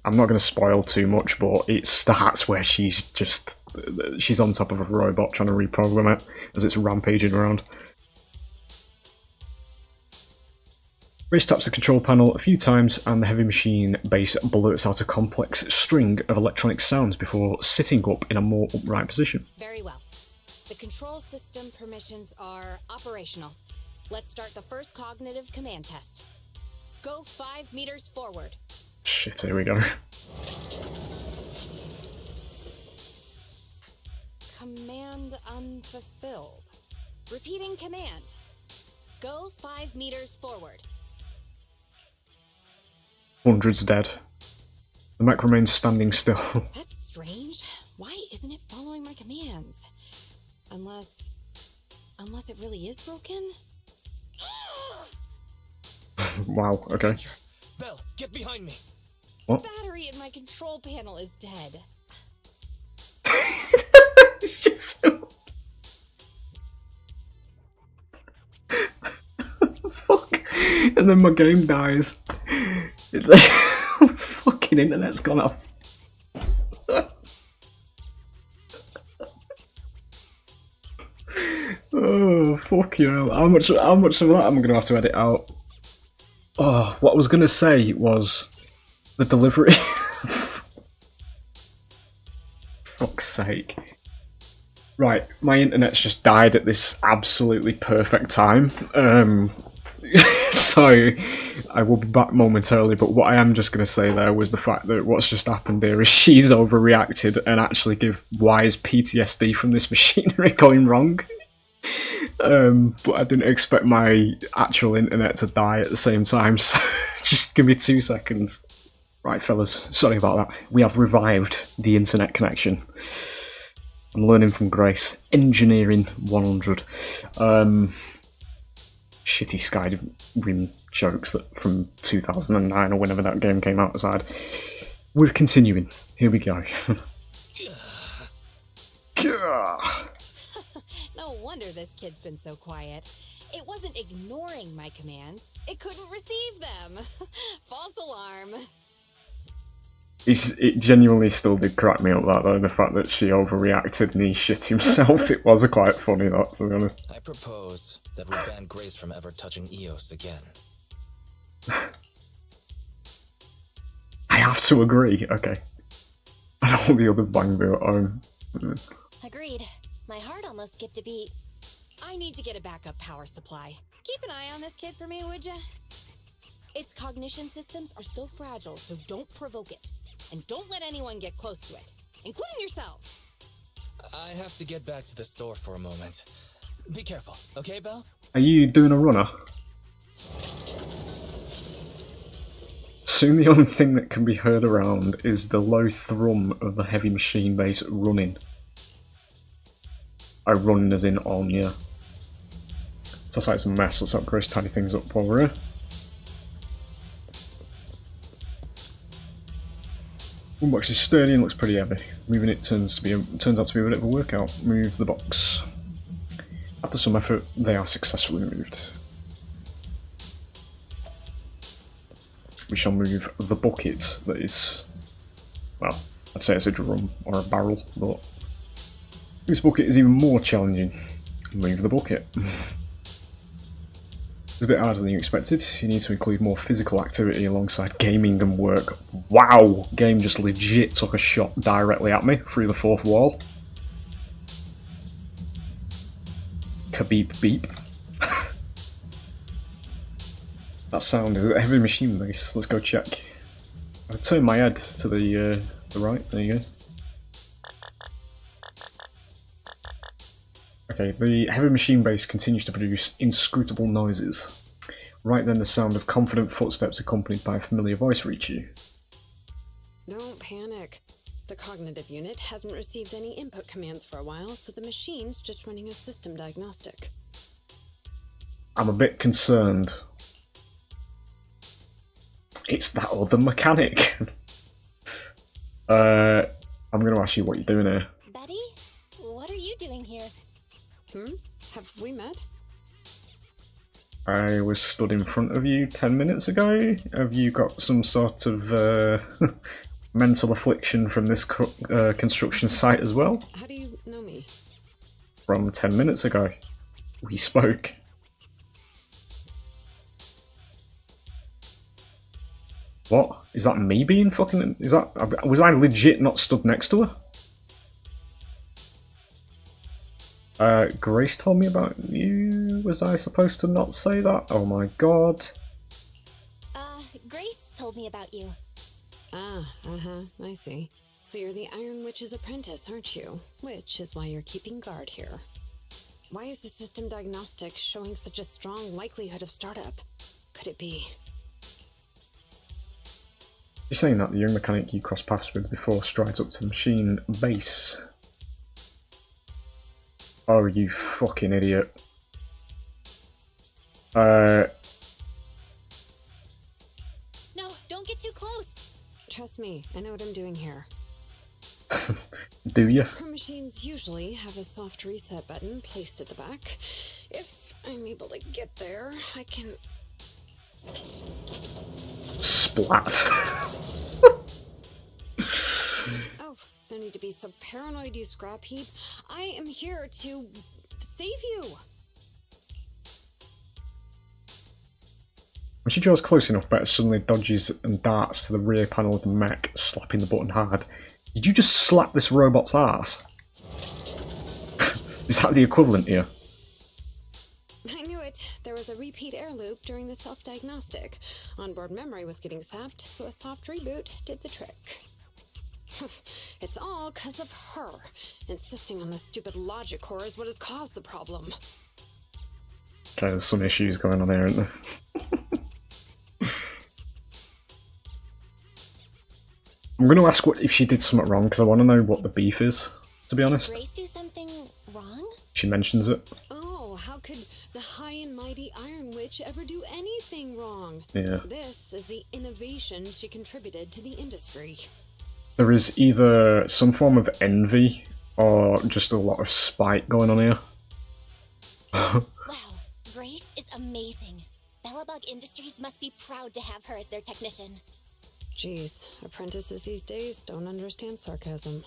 not going to spoil too much, but it starts where she's on top of a robot trying to reprogram it as it's rampaging around. Grace taps the control panel a few times and the heavy machine base blurts out a complex string of electronic sounds before sitting up in a more upright position. Very well. The control system permissions are operational. Let's start the first cognitive command test. Go 5 meters forward. Shit, here we go. Command unfulfilled. Repeating command. Go 5 meters forward. Hundreds dead. The mech remains standing still. That's strange. Why isn't it following my commands? Unless it really is broken? Wow, okay. Belle, get behind me! What? The battery in my control panel is dead. It's just so... Fuck. and then my game dies. It's like, fucking internet's gone off. Oh, fuck you know. How much of that am I gonna have to edit out? Oh, what I was gonna say was the delivery. Fuck's sake. Right, my internet's just died at this absolutely perfect time. So I will be back momentarily, but what I am just going to say there was the fact that what's just happened here is she's overreacted and actually give Wise PTSD from this machinery going wrong. But I didn't expect my actual internet to die at the same time, so just give me 2 seconds. Right, fellas, sorry about that. We have revived the internet connection. I'm learning from Grace. Engineering 100. Shitty Skyrim jokes that from 2009 or whenever that game came out aside. We're continuing. Here we go. No wonder this kid's been so quiet. It wasn't ignoring my commands. It couldn't receive them. False alarm. It genuinely still did crack me up, that though, the fact that she overreacted and he shit himself. It was quite funny, that, to be honest. I propose that we ban Grace from ever touching Eos again. I have to agree, okay. And all the other bangbo at home. Agreed. My heart almost skipped a beat. I need to get a backup power supply. Keep an eye on this kid for me, would ya? Its cognition systems are still fragile, so don't provoke it. And don't let anyone get close to it, including yourselves. I have to get back to the store for a moment. Be careful, okay, Belle? Are you doing a runner? Soon the only thing that can be heard around is the low thrum of the heavy machine base running. I run as in on, yeah. So it's a mess. Let's Grace tidy things up while we're here. Boombox is sturdy and looks pretty heavy. Moving it turns out to be a bit of a workout. Move the box. After some effort, they are successfully moved. We shall move the bucket that is, well, I'd say it's a drum or a barrel, but this bucket is even more challenging. Move the bucket. It's a bit harder than you expected. You need to include more physical activity alongside gaming and work. Wow! Game just legit took a shot directly at me through the 4th wall. Kabeep beep. That sound, is it a heavy machine base? Let's go check. I turn my head to the right, there you go. Okay, the heavy machine base continues to produce inscrutable noises. Right then the sound of confident footsteps accompanied by a familiar voice reach you. Don't panic. The cognitive unit hasn't received any input commands for a while, so the machine's just running a system diagnostic. I'm a bit concerned. It's that other mechanic. I'm going to ask you what you're doing here. Betty? What are you doing here? Have we met? I was stood in front of you 10 minutes ago. Have you got some sort of mental affliction from this construction site as well? How do you know me? From 10 minutes ago. We spoke. What? Is that me being fucking... Was I legit not stood next to her? Grace told me about you. Was I supposed to not say that? Oh my god. Grace told me about you. I see. So you're the Iron Witch's apprentice, aren't you? Which is why you're keeping guard here. Why is the system diagnostic showing such a strong likelihood of startup? Could it be... You're saying that the young mechanic you crossed paths with before strides up to the machine base. Oh, you fucking idiot. No, don't get too close. Trust me, I know what I'm doing here. Do you? Her machines usually have a soft reset button placed at the back. If I'm able to get there, I can... Splat. Oh, no need to be so paranoid, you scrap heap. I am here to save you. When she draws close enough, Beta suddenly dodges and darts to the rear panel of the mech, slapping the button hard. Did you just slap this robot's ass? Is that the equivalent here? I knew it. There was a repeat air loop during the self-diagnostic. Onboard memory was getting sapped, so a soft reboot did the trick. It's all because of her. Insisting on the stupid logic core is what has caused the problem. Okay, there's some issues going on here, aren't there? I'm going to ask what if she did something wrong, because I want to know what the beef is, to be honest. Did Grace do something wrong? She mentions it. Oh, how could the high and mighty Iron Witch ever do anything wrong? Yeah. This is the innovation she contributed to the industry. There is either some form of envy or just a lot of spite going on here. Wow, Grace is amazing. Bellabug Industries must be proud to have her as their technician. Geez, apprentices these days don't understand sarcasm.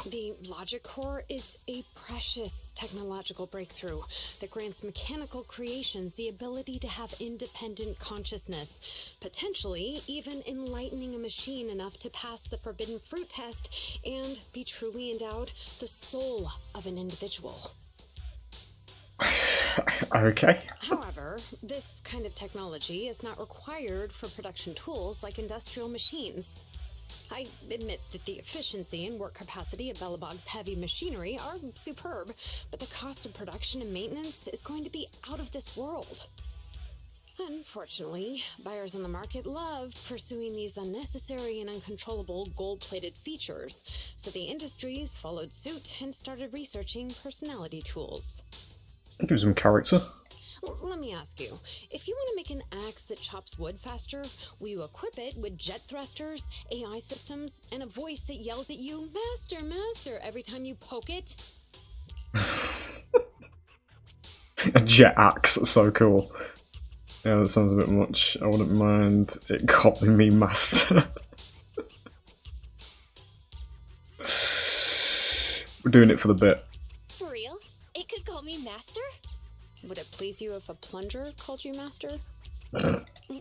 The logic core is a precious technological breakthrough that grants mechanical creations the ability to have independent consciousness, potentially even enlightening a machine enough to pass the forbidden fruit test and be truly endowed the soul of an individual. Okay. However, this kind of technology is not required for production tools like industrial machines. I admit that the efficiency and work capacity of Bellabog's heavy machinery are superb, but the cost of production and maintenance is going to be out of this world. Unfortunately, buyers on the market love pursuing these unnecessary and uncontrollable gold-plated features, so the industries followed suit and started researching personality tools. It gives him character. Let me ask you, if you want to make an axe that chops wood faster, will you equip it with jet thrusters, AI systems, and a voice that yells at you, "Master, Master," every time you poke it? A jet axe, that's so cool. Yeah, that sounds a bit much. I wouldn't mind it calling me master. We're doing it for the bit. For real? It could call me Master? Would it please you if a plunger called you master?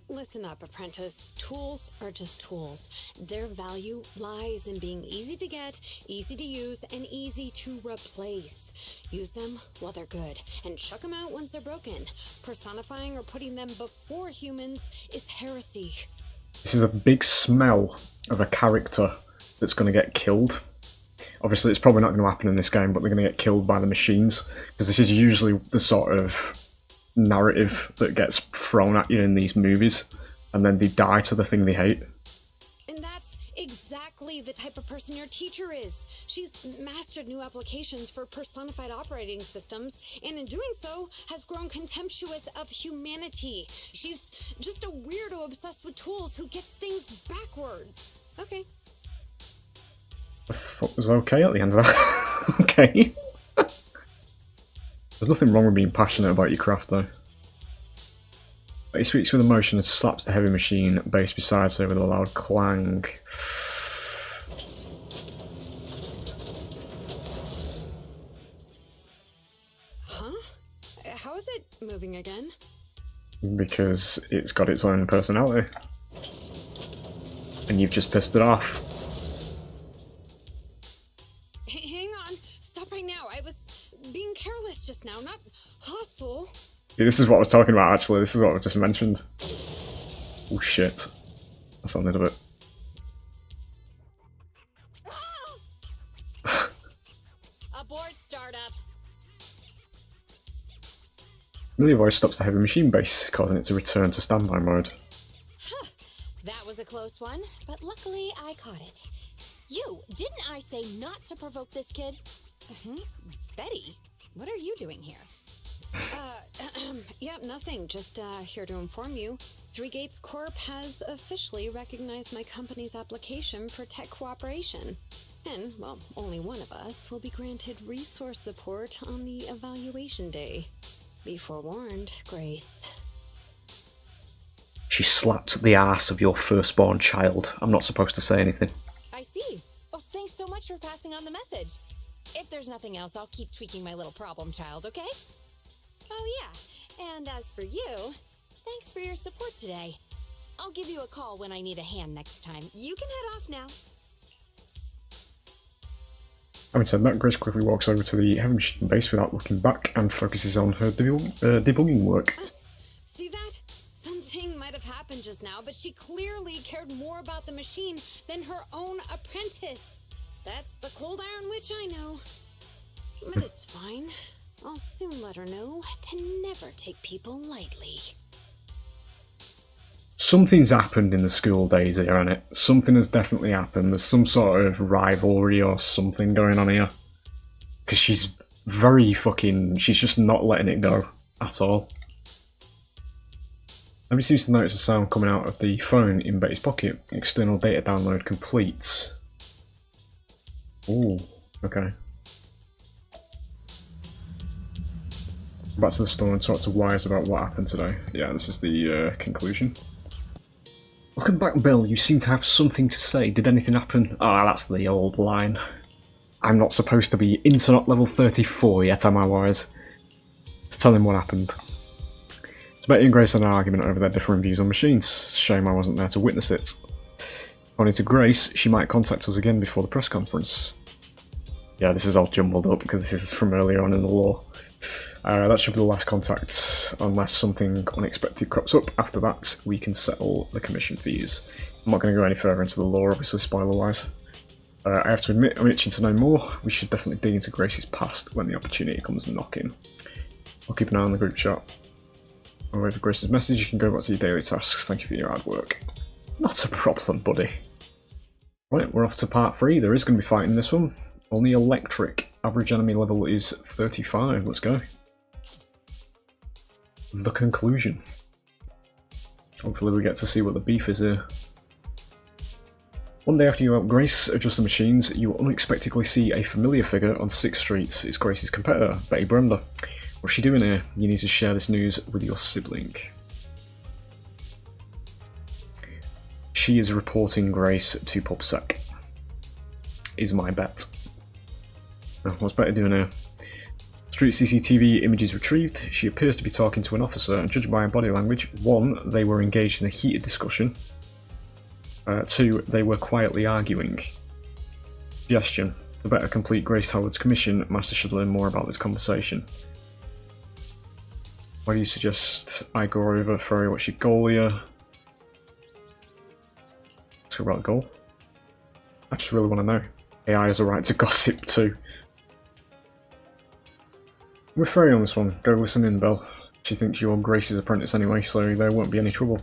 Listen up, apprentice. Tools are just tools. Their value lies in being easy to get, easy to use, and easy to replace. Use them while they're good, and chuck them out once they're broken. Personifying or putting them before humans is heresy. This is a big smell of a character that's going to get killed. Obviously, it's probably not going to happen in this game, but they're going to get killed by the machines, because this is usually the sort of narrative that gets thrown at you in these movies, and then they die to the thing they hate. And that's exactly the type of person your teacher is. She's mastered new applications for personified operating systems, and in doing so, has grown contemptuous of humanity. She's just a weirdo obsessed with tools who gets things backwards. Okay. The fuck was okay at the end of that? Okay. There's nothing wrong with being passionate about your craft, though. He speaks with emotion and slaps the heavy machine base beside her with a loud clang. Huh? How is it moving again? Because it's got its own personality. And you've just pissed it off. Hang on. Stop right now. I was being careless just now, not hostile. Yeah, this is what I was talking about, actually. This is what I just mentioned. Oh, shit. That sounded a bit... Abort startup. Amelia voice stops the heavy machine base, causing it to return to standby mode. That was a close one, but luckily I caught it. You, didn't I say not to provoke this kid? Betty, what are you doing here? Yeah, nothing. Just here to inform you. Three Gates Corp has officially recognized my company's application for tech cooperation. And, well, only one of us will be granted resource support on the evaluation day. Be forewarned, Grace. She slapped the ass of your firstborn child. I'm not supposed to say anything. I see. Oh, thanks so much for passing on the message. If there's nothing else, I'll keep tweaking my little problem child, okay? Oh, yeah. And as for you, thanks for your support today. I'll give you a call when I need a hand next time. You can head off now. Having said that, Grace quickly walks over to the heavy machine base without looking back and focuses on her debugging work. See that? Something might have happened just now, but she clearly cared more about the machine than her own apprentice. That's the cold iron witch I know. But it's fine. I'll soon let her know to never take people lightly. Something's happened in the school days here, hasn't it? Something has definitely happened. There's some sort of rivalry or something going on here. Because she's very fucking... She's just not letting it go at all. Nobody seems to notice a sound coming out of the phone in Betty's pocket. External data download complete. Ooh, okay. Back to the store and talk to Wise about what happened today. Yeah, this is the conclusion. Welcome back, Bill. You seem to have something to say. Did anything happen? Ah, that's the old line. I'm not supposed to be internet level 34 yet, am I, Wise? Let's tell him what happened. So Betty and Grace had an argument over their differing views on machines. It's a shame I wasn't there to witness it. According to Grace, she might contact us again before the press conference. Yeah, this is all jumbled up because this is from earlier on in the lore. That should be the last contact, unless something unexpected crops up. After that, we can settle the commission fees. I'm not going to go any further into the lore, obviously, spoiler-wise. I have to admit, I'm itching to know more. We should definitely dig into Grace's past when the opportunity comes knocking. I'll keep an eye on the group chat. I'll wait for Grace's message. You can go back to your daily tasks. Thank you for your hard work. Not a problem, buddy. Right, we're off to part 3. There is going to be fighting in this one. Only electric. Average enemy level is 35. Let's go. The conclusion. Hopefully we get to see what the beef is here. One day after you help Grace adjust the machines, you unexpectedly see a familiar figure on 6th Street. It's Grace's competitor, Betty Brenda. What's she doing here? You need to share this news with your sibling. She is reporting Grace to PubSec. Is my bet. What's Betty doing here? Street CCTV images retrieved. She appears to be talking to an officer, and judging by her body language, 1, they were engaged in a heated discussion. 2, they were quietly arguing. Suggestion. To better complete Grace Howard's commission, Master should learn more about this conversation. Why do you suggest I go over for what's your goal here? Ask her about the goal. I just really want to know. AI has a right to gossip too. We're free on this one. Go listen in, Belle. She thinks you're Grace's apprentice anyway, so there won't be any trouble.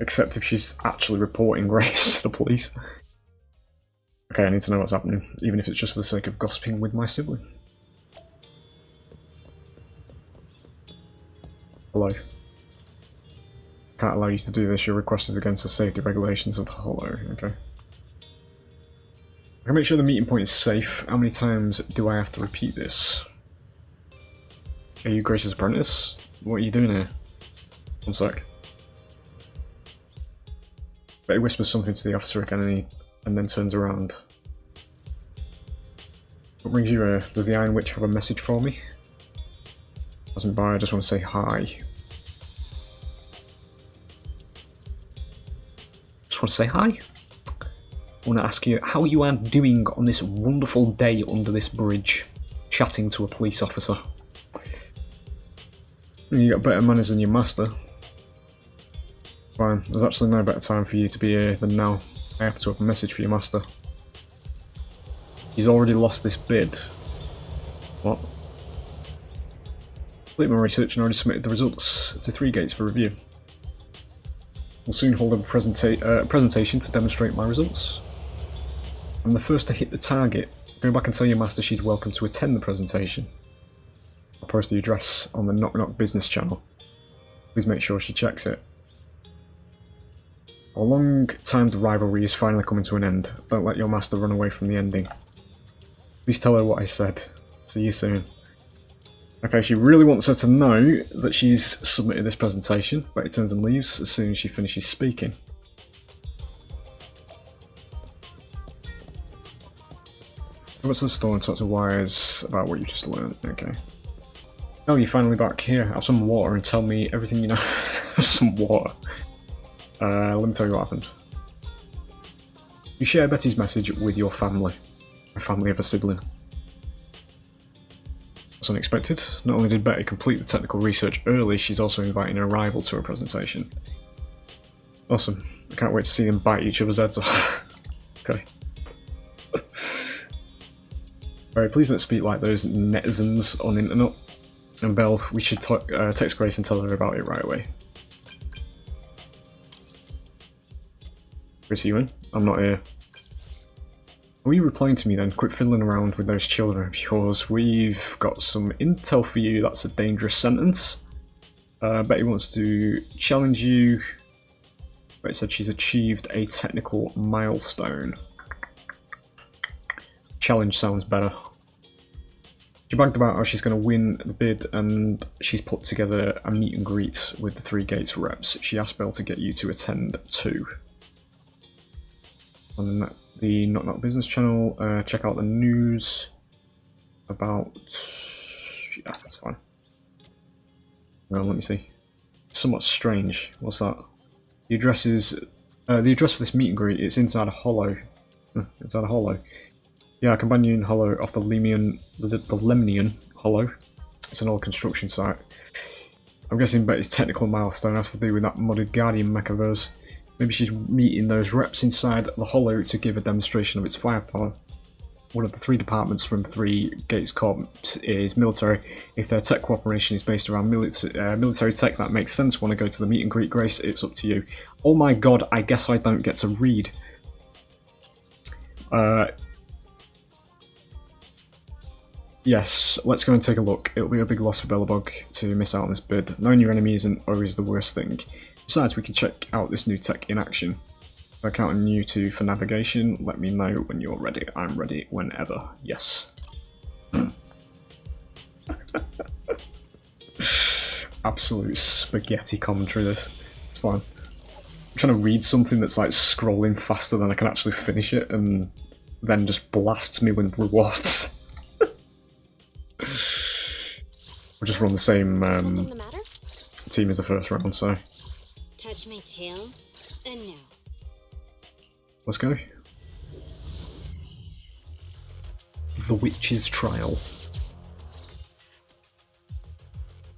Except if she's actually reporting Grace to the police. Okay, I need to know what's happening, even if it's just for the sake of gossiping with my sibling. Hello. Can't allow you to do this. Your request is against the safety regulations of the Hollow. Okay. I can make sure the meeting point is safe. How many times do I have to repeat this? Are you Grace's apprentice? What are you doing here? One sec. Betty whispers something to the officer again and then turns around. What brings you here? Does the Iron Witch have a message for me? Passing by, I just want to say hi. Just want to say hi. I want to ask you how you are doing on this wonderful day under this bridge, chatting to a police officer. You got better manners than your master. Fine, there's actually no better time for you to be here than now. I happen to have a message for your master. He's already lost this bid. What? Completed my research and already submitted the results to 3 Gates for review. We'll soon hold a presentation to demonstrate my results. I'm the first to hit the target. Go back and tell your master she's welcome to attend the presentation. I'll post the address on the Knock Knock business channel. Please make sure she checks it. Our long-timed rivalry is finally coming to an end. Don't let your master run away from the ending. Please tell her what I said. See you soon. Okay, she really wants her to know that she's submitted this presentation, but he turns and leaves as soon as she finishes speaking. Go to the store and talk to Wires about what you just learned. Okay. Oh, you're finally back here. Have some water and tell me everything you know. Have some water. Let me tell you what happened. You share Betty's message with your family. A family of a sibling. That's unexpected. Not only did Betty complete the technical research early, she's also inviting her rival to her presentation. Awesome. I can't wait to see them bite each other's heads off. Okay. Very please don't speak like those netizens on the internet. And Belle, we should text Grace and tell her about it right away. Grace, are you in? I'm not here. Are you replying to me then? Quit fiddling around with those children of yours. We've got some intel for you. That's a dangerous sentence. Betty wants to challenge you. Betty said she's achieved a technical milestone. Challenge sounds better. She bragged about how she's going to win the bid, and she's put together a meet and greet with the 3 Gates reps. She asked Belle to get you to attend too. On the Knock Knock Business channel, check out the news about... yeah, that's fine. Hang on, let me see. Somewhat strange. What's that? The address is... the address for this meet and greet, it's inside a hollow. Inside a hollow. Yeah, Companion Hollow off the Lemnian Hollow. It's an old construction site. I'm guessing Betty's technical milestone has to do with that modded Guardian mech of hers. Maybe she's meeting those reps inside the Hollow to give a demonstration of its firepower. One of the 3 departments from 3 Gates Corp is military. If their tech cooperation is based around military tech, that makes sense. Want to go to the meet and greet, Grace? It's up to you. Oh my god, I guess I don't get to read. Yes, let's go and take a look. It'll be a big loss for Belobog to miss out on this bid. Knowing your enemy isn't always the worst thing. Besides, we can check out this new tech in action. If I count on you two for navigation, let me know when you're ready. I'm ready whenever. Yes. Absolute spaghetti commentary, this. It's fine. I'm trying to read something that's like scrolling faster than I can actually finish it, and then just blasts me with rewards. We'll just run the same team as the first round, so... Touch my tail, and no. Let's go. The Witch's Trial.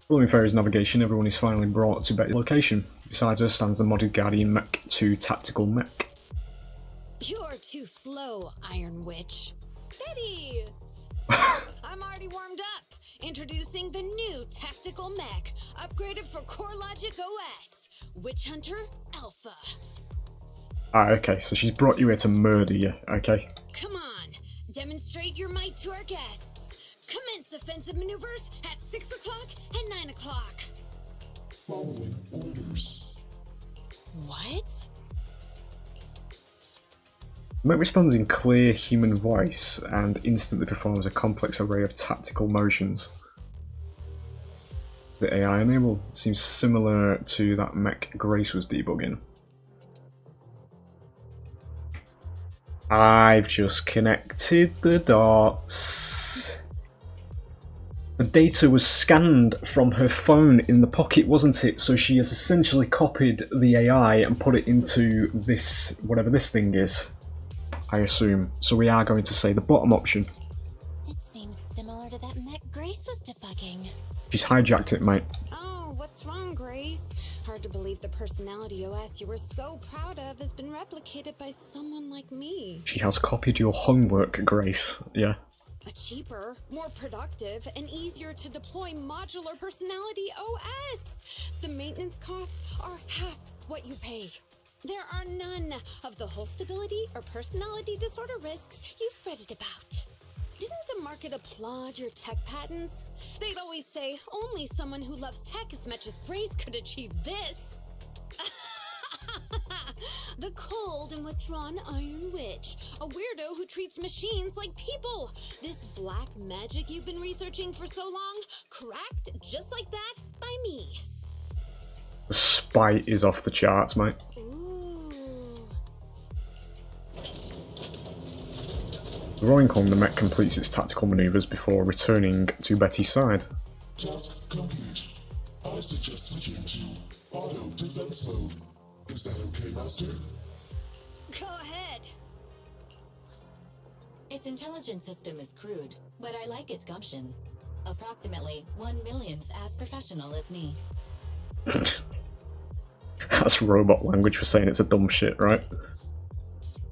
Following Fairy's navigation, everyone is finally brought to Betty's location. Besides her stands the modded Guardian Mech 2 Tactical Mech. You're too slow, Iron Witch. Betty! I'm already warmed up. Introducing the new Tactical Mech, upgraded for Core Logic OS. Witch Hunter Alpha. Ah, okay, so she's brought you here to murder you, okay? Come on, demonstrate your might to our guests. Commence offensive maneuvers at 6 o'clock and 9 o'clock. Following orders. What? Mech responds in clear human voice and instantly performs a complex array of tactical motions. The AI enabled seems similar to that mech Grace was debugging. I've just connected the dots. The data was scanned from her phone in the pocket, wasn't it? So she has essentially copied the AI and put it into this, whatever this thing is, I assume. So we are going to say the bottom option. It seems similar to that mech Grace was debugging. She's hijacked it, mate. Oh, what's wrong, Grace? Hard to believe the personality OS you were so proud of has been replicated by someone like me. She has copied your homework, Grace. Yeah. A cheaper, more productive, and easier to deploy modular personality OS. The maintenance costs are half what you pay. There are none of the whole stability or personality disorder risks you fretted about. Didn't the market applaud your tech patents? They'd always say only someone who loves tech as much as Grace could achieve this. The cold and withdrawn Iron Witch, a weirdo who treats machines like people. This black magic you've been researching for so long, cracked just like that by me. The spite is off the charts, mate. Ooh. Roaring Kong, the mech completes its tactical maneuvers before returning to Betty's side. Task complete. I suggest switching to auto defense mode. Is that okay, Master? Go ahead. Its intelligence system is crude, but I like its gumption. Approximately 1/1,000th as professional as me. That's robot language for saying it's a dumb shit, right?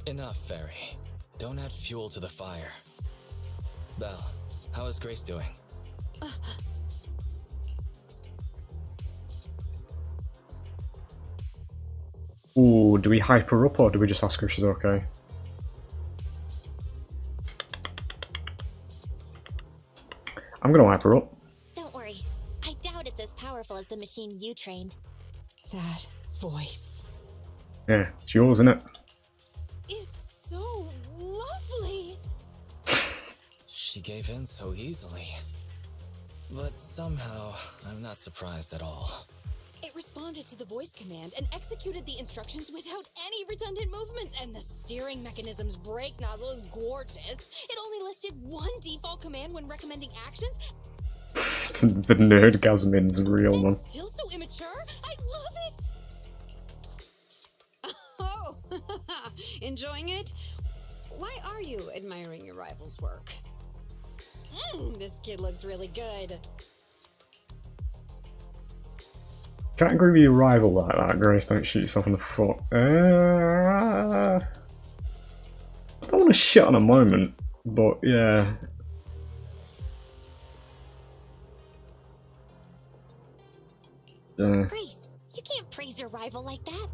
Enough, Fairy. Don't add fuel to the fire. Belle, how is Grace doing? Ooh, do we hype her up or do we just ask her if she's okay? I'm gonna hype her up. Don't worry. I doubt it's as powerful as the machine you trained. That voice Yeah, it's yours, isn't it? is so lovely. She gave in so easily. But somehow, I'm not surprised at all. It responded to the voice command and executed the instructions without any redundant movements, and the steering mechanism's brake nozzle is gorgeous. It only listed one default command when recommending actions. The nerdgasming's real, man. It's still so immature. I love it. Oh, enjoying it? Why are you admiring your rival's work? This kid looks really good. Can't agree with your rival like that, Grace. Don't shoot yourself in the foot. I don't want to shit on a moment, but yeah. Grace, you can't praise your rival like that.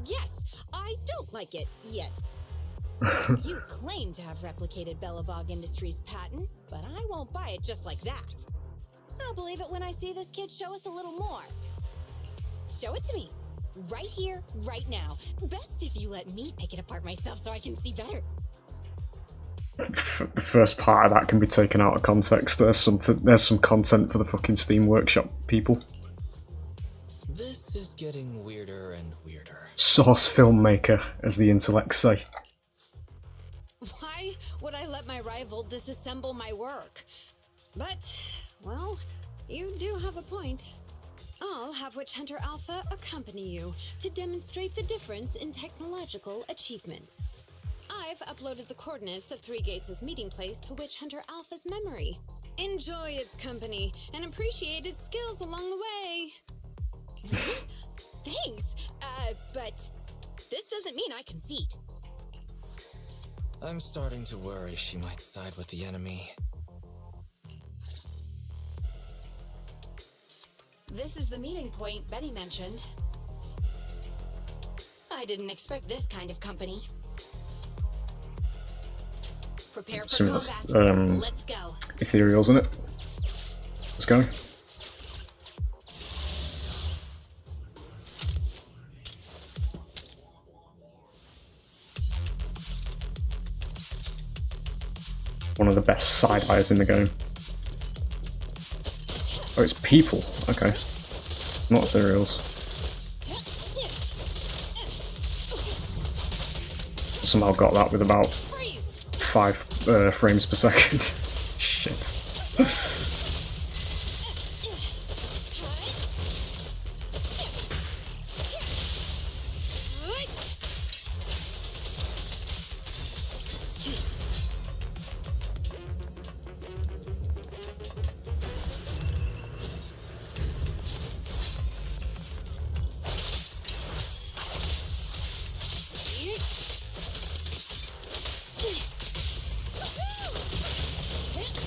Yes, I don't like it yet. You claim to have replicated Bellabog Industries' patent, but I won't buy it just like that. I'll believe it when I see this kid show us a little more. Show it to me. Right here, right now. Best if you let me pick it apart myself so I can see better. The first part of that can be taken out of context. There's some content for the fucking Steam Workshop people. This is getting weirder and weirder. Source filmmaker, as the intellects say. Why would I let my rival disassemble my work? But, well, you do have a point. I'll have Witch Hunter Alpha accompany you to demonstrate the difference in technological achievements. I've uploaded the coordinates of Three Gates' meeting place to Witch Hunter Alpha's memory. Enjoy its company and appreciate its skills along the way. Thanks, but this doesn't mean I concede. I'm starting to worry she might side with the enemy. This is the meeting point Betty mentioned. I didn't expect this kind of company. Prepare for Assume that's combat. Let's go. Ethereal, isn't it? Let's go. One of the best side eyes in the game. Oh, it's people. Okay. Not ethereals. Somehow got that with about 5 frames per second. Shit.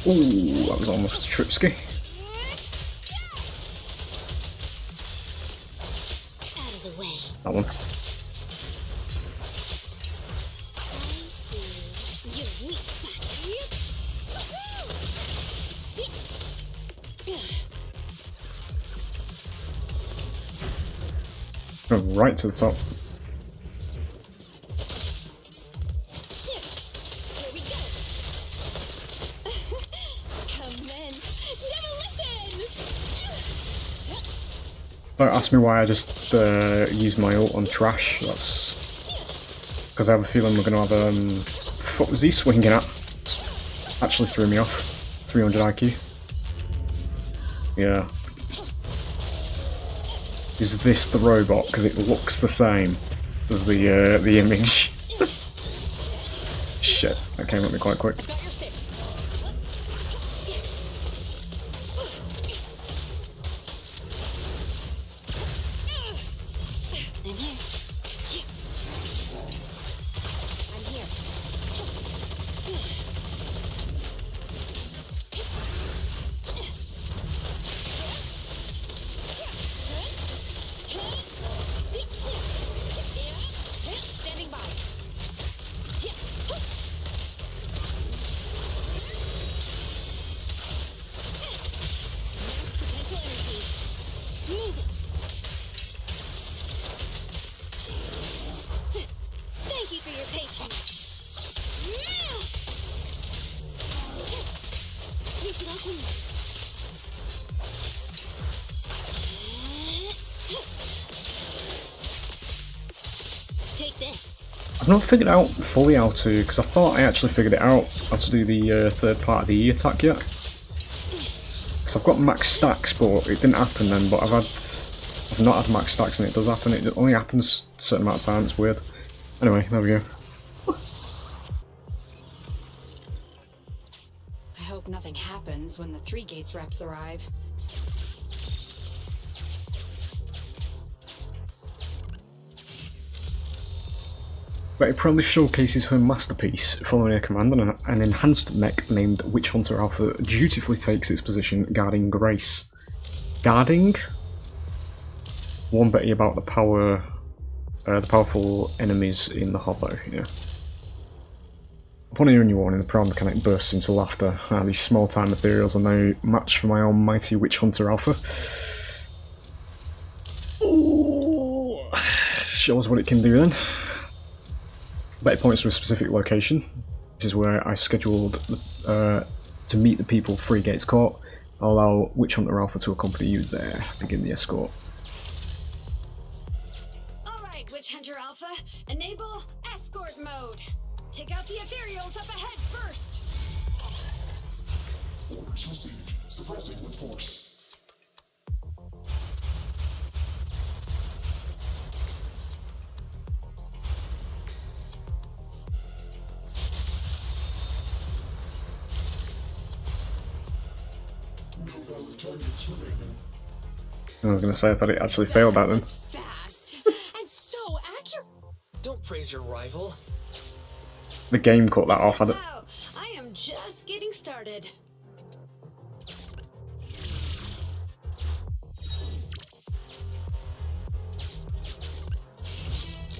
Ooh, that was almost Tripsky. Out of the way. That one. You weak spot. Oh, right to the top. Don't ask me why I just used my ult on trash. That's because I have a feeling we're gonna have what was he swinging at? Actually threw me off. 300 IQ. Yeah. Is this the robot? Because it looks the same as the image. Shit, that came at me quite quick. I've not figured out fully how to, because I thought I actually figured it out, how to do the third part of the E attack yet. Because I've got max stacks, but it didn't happen then, but I've not had max stacks and it does happen. It only happens a certain amount of time, it's weird. Anyway, there we go. I hope nothing happens when the 3 Gates reps arrive. But it proudly showcases her masterpiece, following her command, and an enhanced mech named Witch Hunter Alpha dutifully takes its position guarding Grace. Guarding? One betty about the powerful enemies in the hollow, yeah. Upon hearing your warning, the proud mechanic bursts into laughter. These small-time ethereals are no match for my almighty Witch Hunter Alpha. Ooh. Shows what it can do then. But it points to a specific location. This is where I scheduled to meet the people 3 Gates Court. I'll allow Witch Hunter Alpha to accompany you there. Begin the escort. Alright, Witch Hunter Alpha, enable escort mode. Take out the ethereals up ahead first. Orders received. Suppressing with force. No valid targets remaining. I was going to say, I thought it actually failed that then. Fast and so accurate. Don't praise your rival. The game cut that off, had it? Wow, I am just getting started.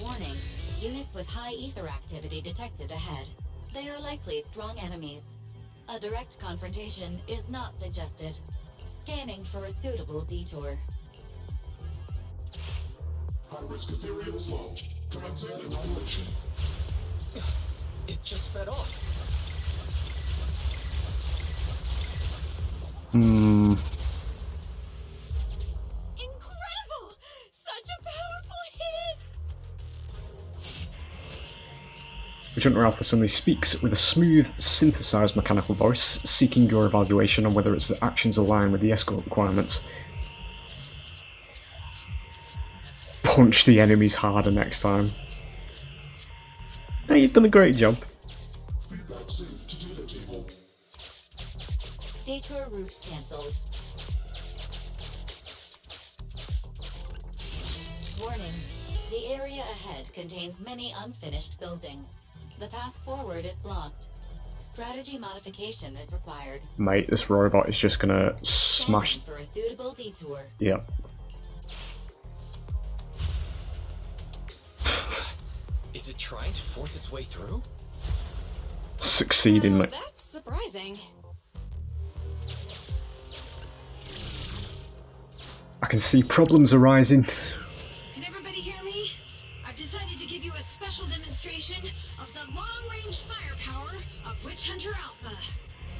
Warning. Units with high ether activity detected ahead. They are likely strong enemies. A direct confrontation is not suggested. Scanning for a suitable detour. High-risk ethereals launched. Commencing annihilation. It just sped off. Hmm. Incredible! Such a powerful hit! Witch Hunter Alpha suddenly speaks with a smooth, synthesized mechanical voice, seeking your evaluation on whether its actions align with the escort requirements. Punch the enemies harder next time. Hey, you've done a great job. Feedback saved to data table. Detour route cancelled. Warning. The area ahead contains many unfinished buildings. The path forward is blocked. Strategy modification is required. Mate, this robot is just gonna smash. Scanning for a suitable detour. Yep. Is it trying to force its way through? Succeeding, mate. That's surprising. I can see problems arising. Can everybody hear me? I've decided to give you a special demonstration of the long-range firepower of Witch Hunter Alpha.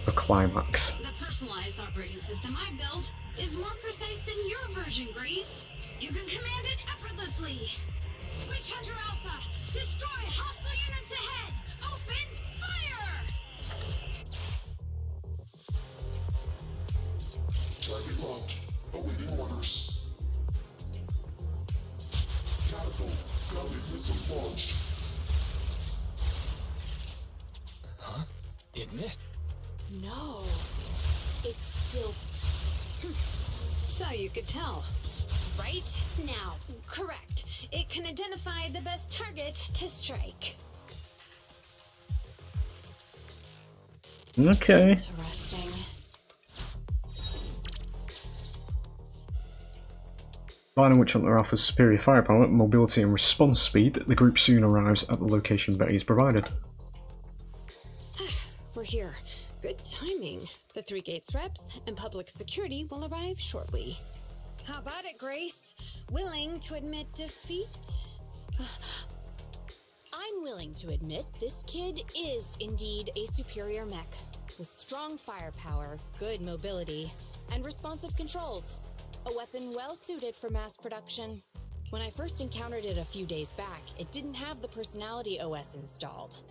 The climax. The personalized operating system I built is more precise than your version, Grace. You can command it effortlessly. Witch Hunter Alpha, destroy hostile units ahead. Open fire! Target locked. Awaiting orders. Catapult. Grounded missile launched. Huh? It missed. No. It's still... So you could tell. Right? Now, correct. It can identify the best target to strike. Okay. Interesting. Finding Witch Hunter Alpha's superior firepower, mobility and response speed, the group soon arrives at the location Betty has provided. We're here. Good timing. The 3 Gates reps and public security will arrive shortly. How about it, Grace? Willing to admit defeat? I'm willing to admit this kid is indeed a superior mech, with strong firepower, good mobility, and responsive controls. A weapon well suited for mass production. When I first encountered it a few days back, it didn't have the personality OS installed.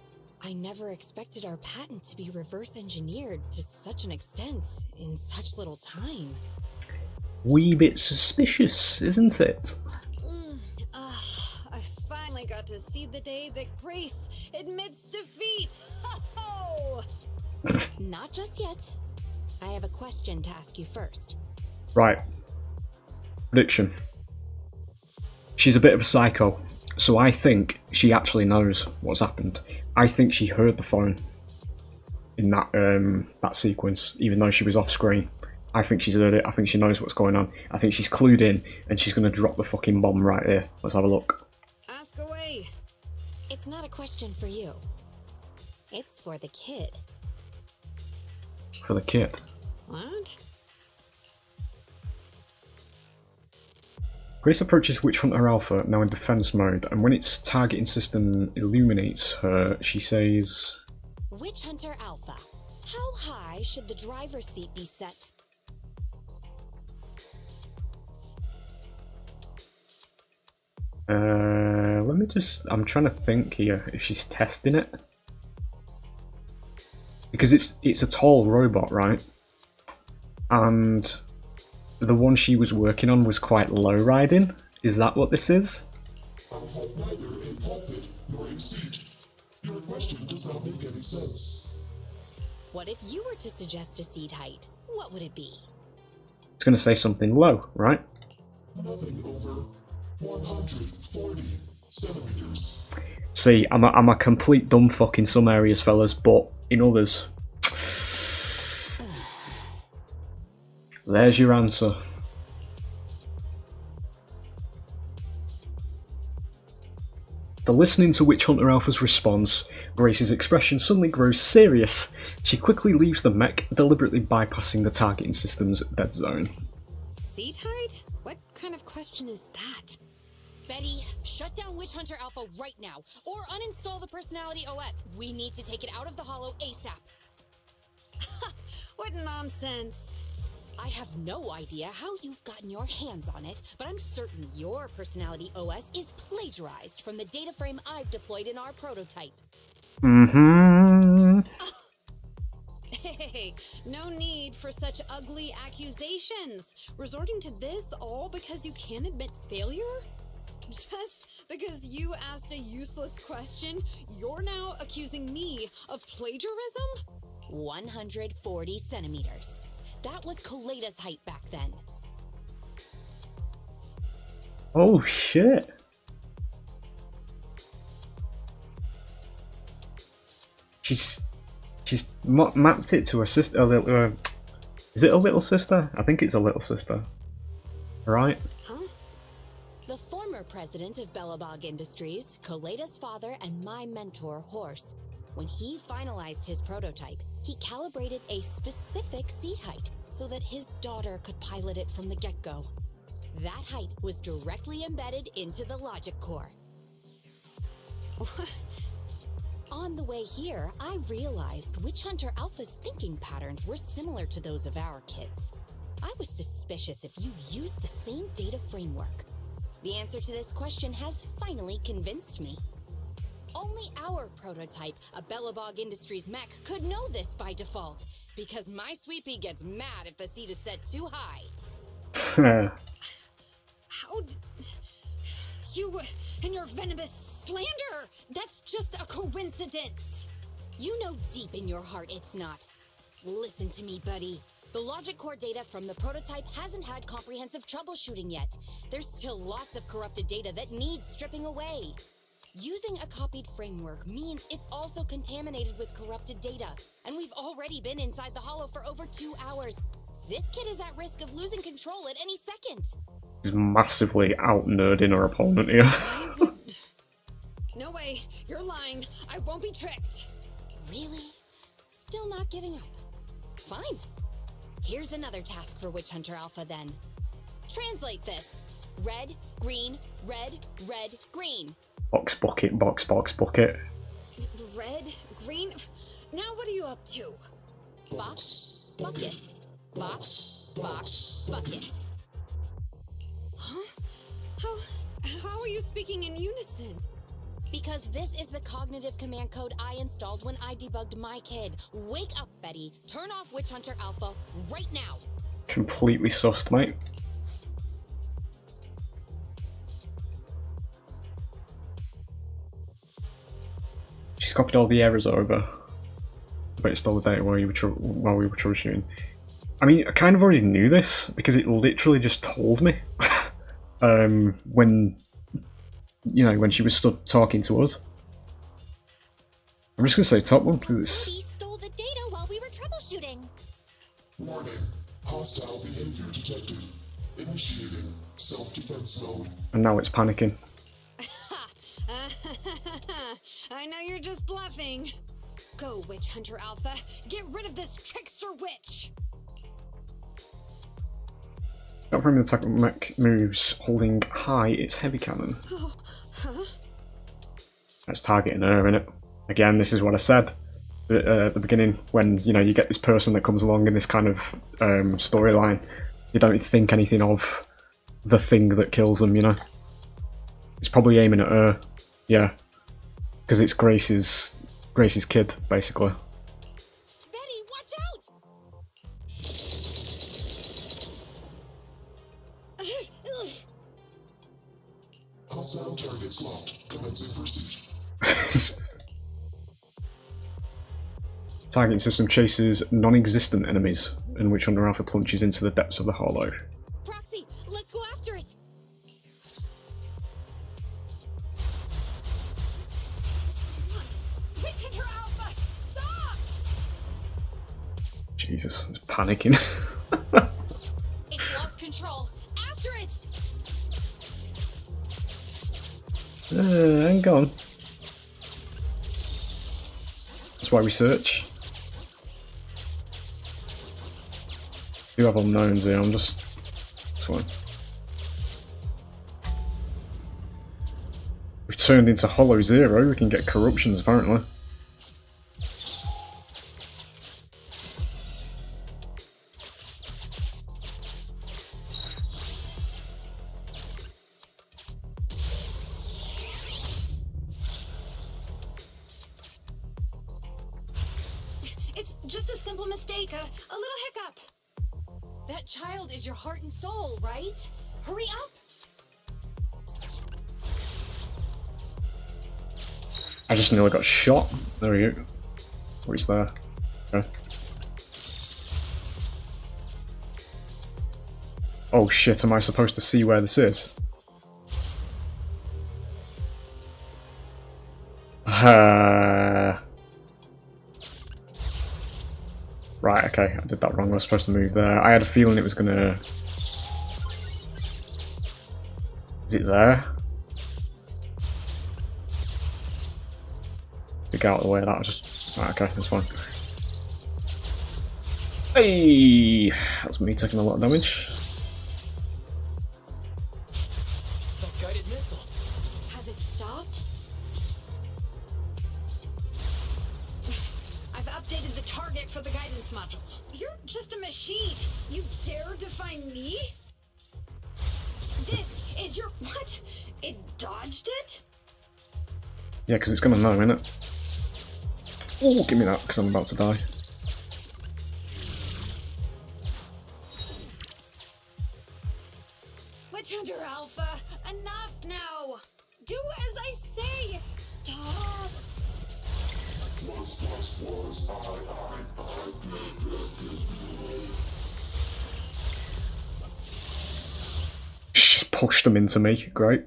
I never expected our patent to be reverse engineered to such an extent in such little time. Wee bit suspicious, isn't it? I finally got to see the day that Grace admits defeat. Ho-ho! Not just yet. I have a question to ask you first. Right. Prediction. She's a bit of a psycho, so I think she actually knows what's happened. I think she heard the phone in that sequence, even though she was off screen. I think she's heard it. I think she knows what's going on. I think she's clued in, and she's going to drop the fucking bomb right here. Let's have a look. Ask away. It's not a question for you. It's for the kid. For the kid. What? Grace approaches Witch Hunter Alpha, now in defense mode, and when its targeting system illuminates her, she says... Witch Hunter Alpha, how high should the driver's seat be set? Let me just... I'm trying to think here if she's testing it. Because it's a tall robot, right? And the one she was working on was quite low riding. Is that what this is? I have neither a pulpit nor a seat. Your question does not make any sense. What if you were to suggest a seat height? What would it be? It's going to say something low, right? Nothing over 140 centimeters. See, I'm a complete dumb fuck in some areas, fellas, but in others... There's your answer. After listening to Witch Hunter Alpha's response, Grace's expression suddenly grows serious. She quickly leaves the mech, deliberately bypassing the targeting system's dead zone. Seat height? What kind of question is that? Betty, shut down Witch Hunter Alpha right now, or uninstall the Personality OS. We need to take it out of the Hollow ASAP. What nonsense. I have no idea how you've gotten your hands on it, but I'm certain your Personality OS is plagiarized from the data frame I've deployed in our prototype. Mm-hmm. Hey, no need for such ugly accusations. Resorting to this all because you can't admit failure? Just because you asked a useless question, you're now accusing me of plagiarism? 140 centimeters. That was Coletta's height back then. Oh shit. She's mapped it to her sister. Is it a little sister? I think it's a little sister. Right? Huh? The former president of Bellabog Industries, Coletta's father, and my mentor, Horse. When he finalized his prototype, he calibrated a specific seat height so that his daughter could pilot it from the get-go. That height was directly embedded into the logic core. On the way here, I realized Witch Hunter Alpha's thinking patterns were similar to those of our kids. I was suspicious if you used the same data framework. The answer to this question has finally convinced me. Only our prototype, a Belobog Industries mech, could know this by default, because my sweet pea gets mad if the seat is set too high. How you and your venomous slander? That's just a coincidence. You know deep in your heart it's not. Listen to me, buddy. The logic core data from the prototype hasn't had comprehensive troubleshooting yet. There's still lots of corrupted data that needs stripping away. Using a copied framework means it's also contaminated with corrupted data, and we've already been inside the hollow for over 2 hours. This kid is at risk of losing control at any second. He's massively out-nerding her opponent here. No way, you're lying. I won't be tricked. Really? Still not giving up? Fine. Here's another task for Witch Hunter Alpha then. Translate this. Red, green, red, red, green. Box, bucket, box, box, bucket. Red, green. Now what are you up to? Box, bucket. Box, box, bucket. Huh? How are you speaking in unison? Because this is the cognitive command code I installed when I debugged my kid. Wake up, Betty. Turn off Witch Hunter Alpha right now. Completely sussed, mate. She's copied all the errors over, but it's still the data while we were troubleshooting. I mean, I kind of already knew this because it literally just told me when she was talking to us. I'm just gonna say top one because it's. He stole the data while we were troubleshooting. Warning. Hostile behavior detected. Initiating self-defense mode. And now it's panicking. I know you're just bluffing. Go, Witch Hunter Alpha. Get rid of this trickster witch. Not from the attack mech moves holding high its heavy cannon. Oh, huh? That's targeting her, innit? Again, this is what I said at the beginning, when you get this person that comes along in this kind of storyline, you don't think anything of the thing that kills them, It's probably aiming at her, yeah, because it's Grace's kid, basically. Betty, watch out! Hostile targets locked. Commencing pursuit. Targeting system chases non-existent enemies, in which Hunter Alpha plunges into the depths of the hollow. Proxy, let's go after it! Witch Hunter Alpha, stop! Jesus, it's panicking. It's lost control. After it! Hang on. That's why we search. We do have unknowns here, I'm just. It's fine. We've turned into Hollow Zero, we can get corruptions apparently. It's just a simple mistake, a little hiccup. That child is your heart and soul, right? Hurry up! I just nearly got shot. There we go. Oh, he's there. Okay. Oh shit, am I supposed to see where this is? Right, okay, I did that wrong. I was supposed to move there. I had a feeling it was gonna... Is it there? Get out of the way of that, just... Right, okay, that's fine. Hey! That's me taking a lot of damage. It's that guided missile. Has it stopped? I've updated the target for the guidance module. You're just a machine. You dare defy me? This is Is your what? It dodged it? Yeah, because it's gonna know, innit? Oh, give me that, because I'm about to die. Witch Hunter Alpha, enough now! Do as I say! Stop! Just pushed them into me, great.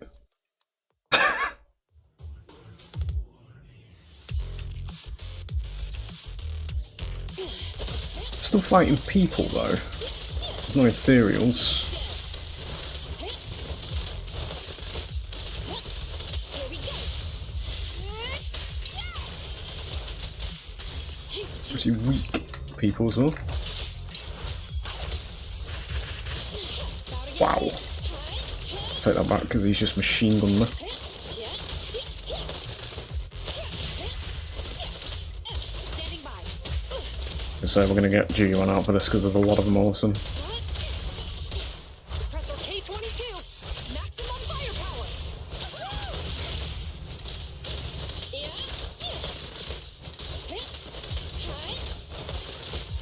Still fighting people though. There's no ethereals. Here we go. Pretty weak people as well. Wow. Take that back because he's just machine gun me. Standing by. So we're gonna get G1 out for this because there's a lot of them awesome. Suppressor K-22. Maximum firepower.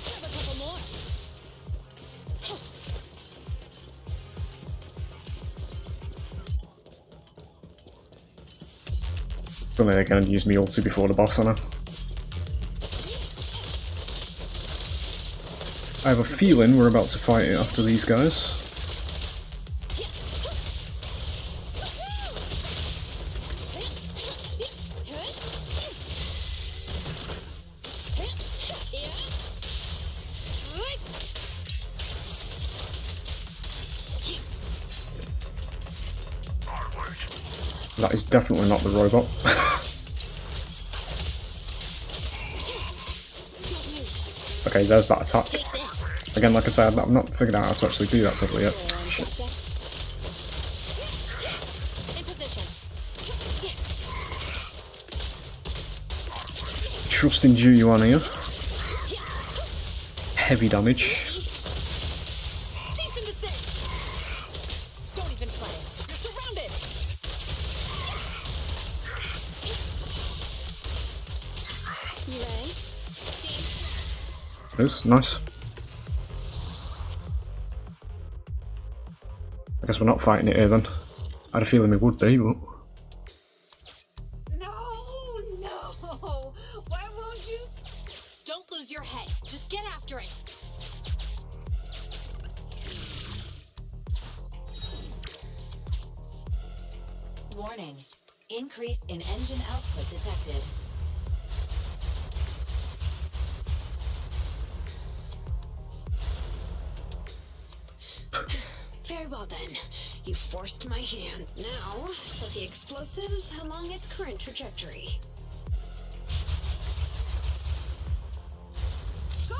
Grab a couple more. Don't think they're gonna use me ulti before the boss on her. I have a feeling we're about to fight it after these guys. That is definitely not the robot. Okay, there's that attack. Again, like I said, I've not figured out how to actually do that properly yet. Shit. In position. Trust in Ju-Yuan here. Heavy damage. Cease and desist. Don't even try it. You're surrounded. You ready? It is nice. I guess we're not fighting it here then. I had a feeling we would be, but... No! Why won't you? Don't lose your head. Just get after it. Warning. Increase in engine output detected. Very well then. You forced my hand. Now, set the explosives along its current trajectory. Go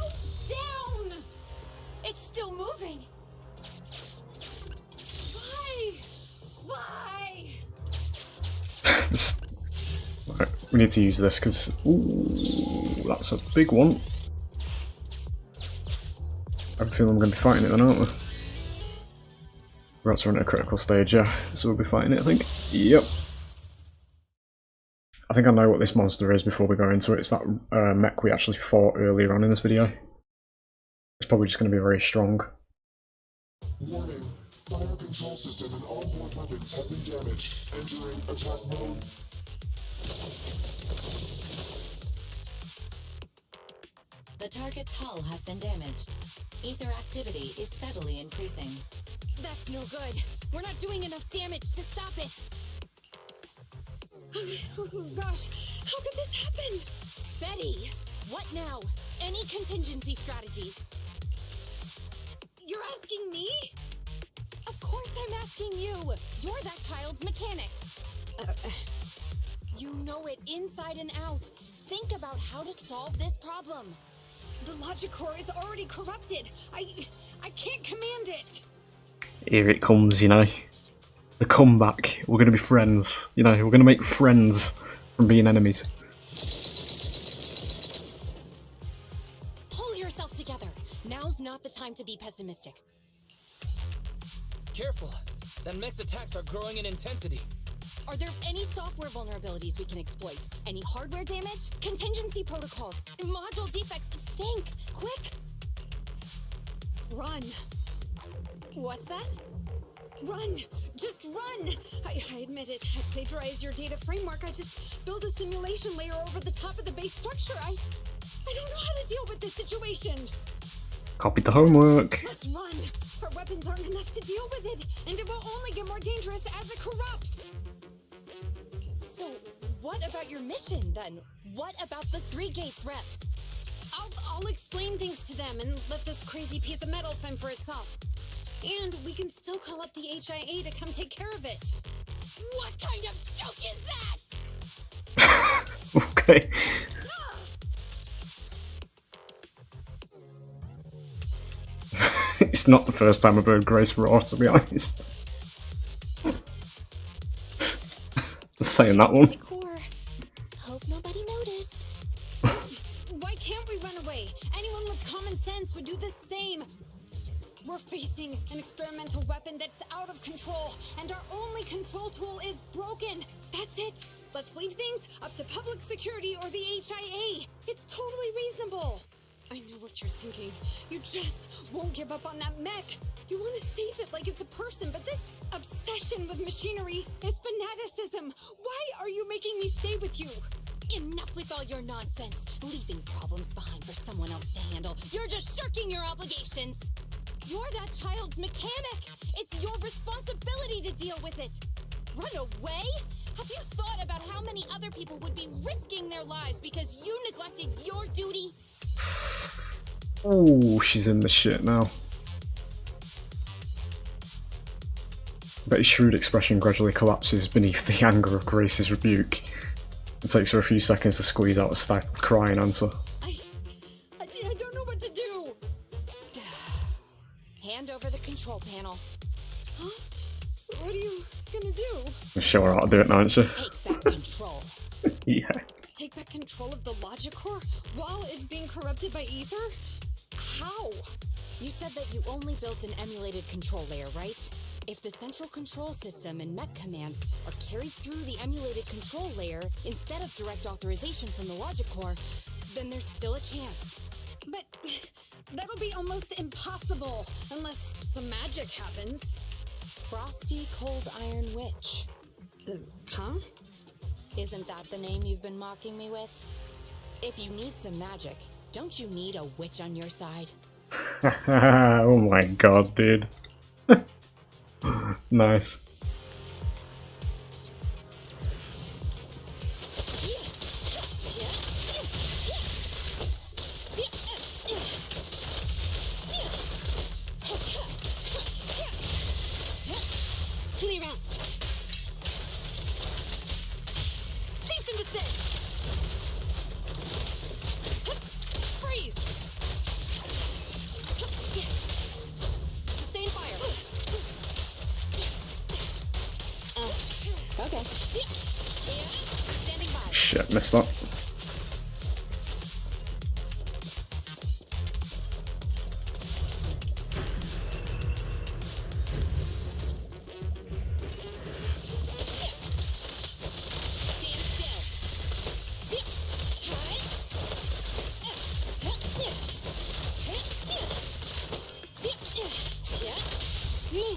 down! It's still moving. Why? Right, we need to use this because... Ooh, that's a big one. I have a feeling I'm going to be fighting it then, aren't we? We're about to run at a critical stage, yeah. So we'll be fighting it, I think. Yep. I think I know what this monster is before we go into it. It's that mech we actually fought earlier on in this video. It's probably just going to be very strong. Warning. Fire control system and onboard weapons have been damaged. Entering attack mode. The target's hull has been damaged. Ether activity is steadily increasing. That's no good. We're not doing enough damage to stop it. Oh gosh, how could this happen? Betty, what now? Any contingency strategies? You're asking me? Of course I'm asking you. You're that child's mechanic. You know it inside and out. Think about how to solve this problem. The logic core is already corrupted. I can't command it. Here it comes, you know. The comeback. We're going to be friends. You know, we're going to make friends from being enemies. Pull yourself together. Now's not the time to be pessimistic. Careful. That mech's attacks are growing in intensity. Are there any software vulnerabilities we can exploit? Any hardware damage? Contingency protocols? Module defects? Think! Quick! Run! What's that? Run! Just run! I admit it. I plagiarized your data framework. I just built a simulation layer over the top of the base structure. I don't know how to deal with this situation. Copied the homework. Let's run! Our weapons aren't enough to deal with it, and it will only get more dangerous as it corrupts! So, what about your mission, then? What about the 3 Gates reps? I'll explain things to them and let this crazy piece of metal fend for itself. And we can still call up the HIA to come take care of it. What kind of joke is that? Okay. It's not the first time I've heard Grace roar, to be honest. Just saying that one. Core. Hope nobody noticed. Why can't we run away? Anyone with common sense would do the same. We're facing an experimental weapon that's out of control, and our only control tool is broken. That's it. Let's leave things up to public security or the HIA. It's totally reasonable. I know what you're thinking. You just won't give up on that mech. You want to save it like it's a person, but this obsession with machinery is fanaticism. Why are you making me stay with you? Enough with all your nonsense. Leaving problems behind for someone else to handle. You're just shirking your obligations. You're that child's mechanic. It's your responsibility to deal with it. Run away? Have you thought about how many other people would be risking their lives because you neglected your duty? Oh, she's in the shit now. But his shrewd expression gradually collapses beneath the anger of Grace's rebuke. It takes her a few seconds to squeeze out a stifled cry and answer. I don't know what to do. Hand over the control panel. Huh? What are you gonna do? I'll show her how to do it now, aren't you? Take back control. Yeah. Take back control of the logic core while it's being corrupted by ether? How? You said that you only built an emulated control layer, right? If the central control system and mech command are carried through the emulated control layer instead of direct authorization from the logic core, then there's still a chance. But that'll be almost impossible unless some magic happens. Frosty Cold Iron Witch. Huh? Isn't that the name you've been mocking me with? If you need some magic, don't you need a witch on your side? Oh my god, dude. Nice. Clear out. Cease and desist. Freeze. Sustain fire. Okay. Standing by. Shit, missed that.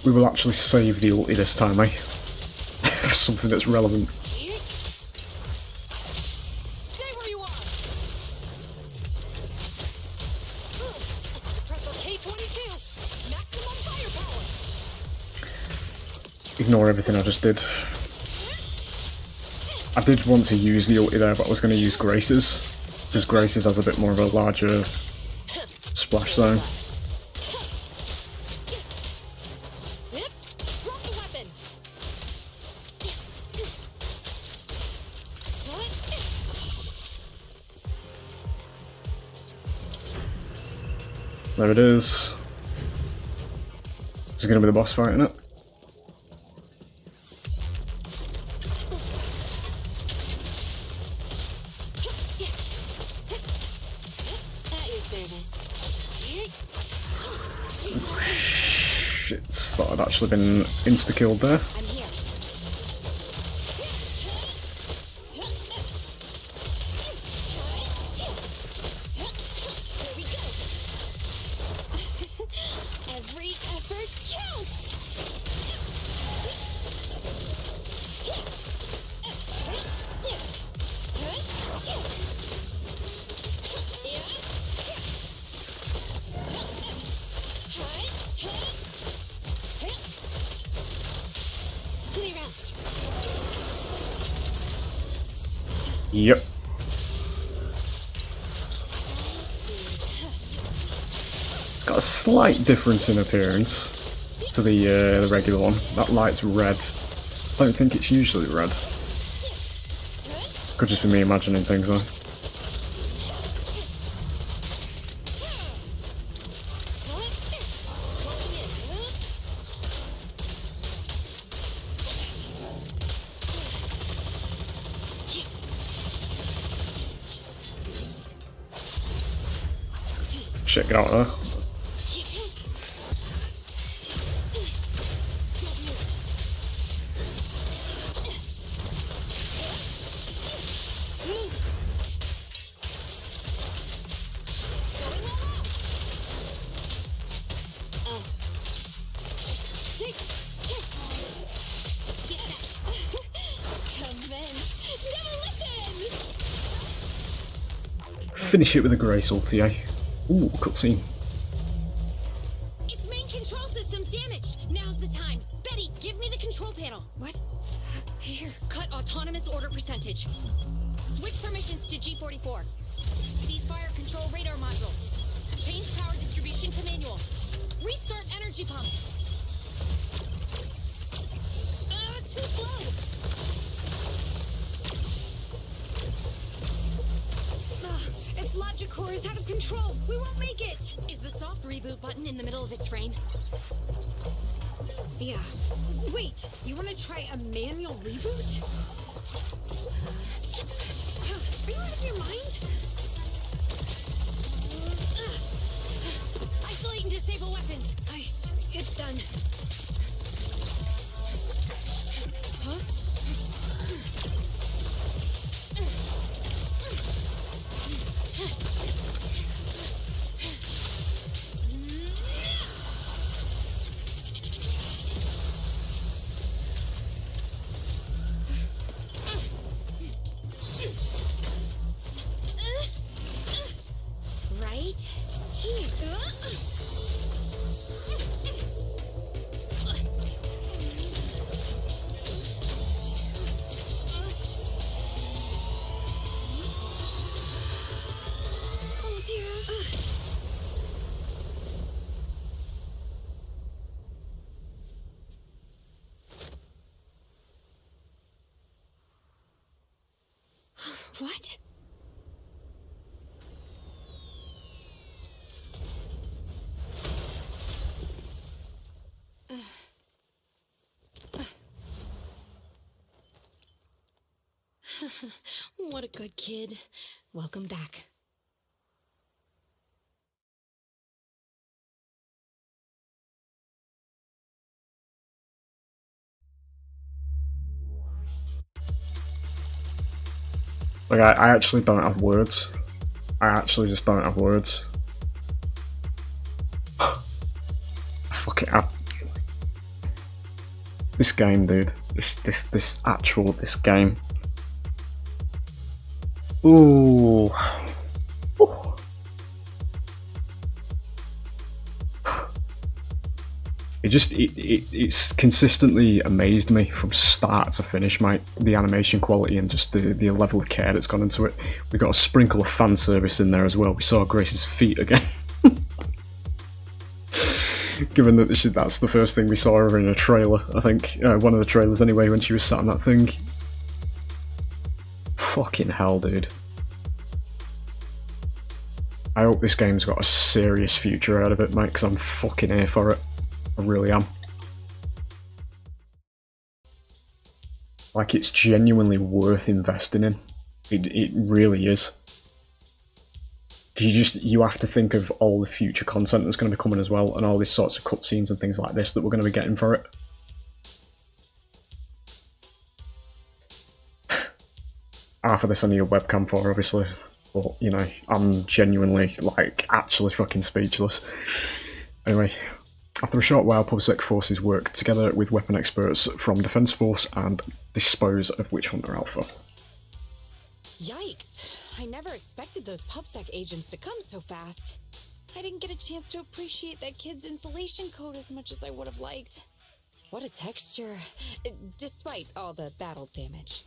We will actually save the ulti this time, eh? For something that's relevant. Stay where you are. Compressor K-22. Maximum firepower. Ignore everything I just did. I did want to use the ulti there, but I was going to use Grace's. Because Grace's has a bit more of a larger splash zone. Drop the weapon. There it is. This is going to be the boss fight, isn't it? At your service. Shit. Thought I'd actually been insta-killed there. I'm here. Here we go. Every effort counts. Clear out. Yep. It's got a slight difference in appearance to the regular one. That light's red. I don't think it's usually red. Could just be me imagining things though. Shit, get out of there. Finish it with a grace ulti, eh? Ooh, cutscene. Its main control system's damaged. Now's the time. Betty, give me the control panel. What? Here. Cut autonomous order percentage. Switch permissions to G44. Ceasefire control radar module. Change power distribution to manual. Restart energy pump. Too slow. Its logic core is out of control. We won't make it. Is the soft reboot button in the middle of its frame? Yeah. Wait, you want to try a manual reboot? Are you out of your mind? Isolate and disable weapons. It's done. Huh? Right here. Oh dear. What? What a good kid. Welcome back. Like, I actually don't have words. I actually just don't have words. I fucking have. This game, dude. This game. Ooh. It's consistently amazed me from start to finish, mate. The animation quality and just the level of care that's gone into it. We got a sprinkle of fan service in there as well. We saw Grace's feet again. Given that that's the first thing we saw her in a trailer, I think. One of the trailers anyway, when she was sat on that thing. Fucking hell, dude. I hope this game's got a serious future out of it, mate, because I'm fucking here for it. I really am. Like, it's genuinely worth investing in. It really is. Because you have to think of all the future content that's going to be coming as well, and all these sorts of cutscenes and things like this that we're going to be getting for it. Half of this I need a webcam for, obviously, but you know, I'm genuinely, like, actually fucking speechless. Anyway, after a short while, PubSec forces work together with weapon experts from Defense Force and dispose of Witch Hunter Alpha. Yikes! I never expected those PubSec agents to come so fast. I didn't get a chance to appreciate that kid's insulation coat as much as I would have liked. What a texture, despite all the battle damage.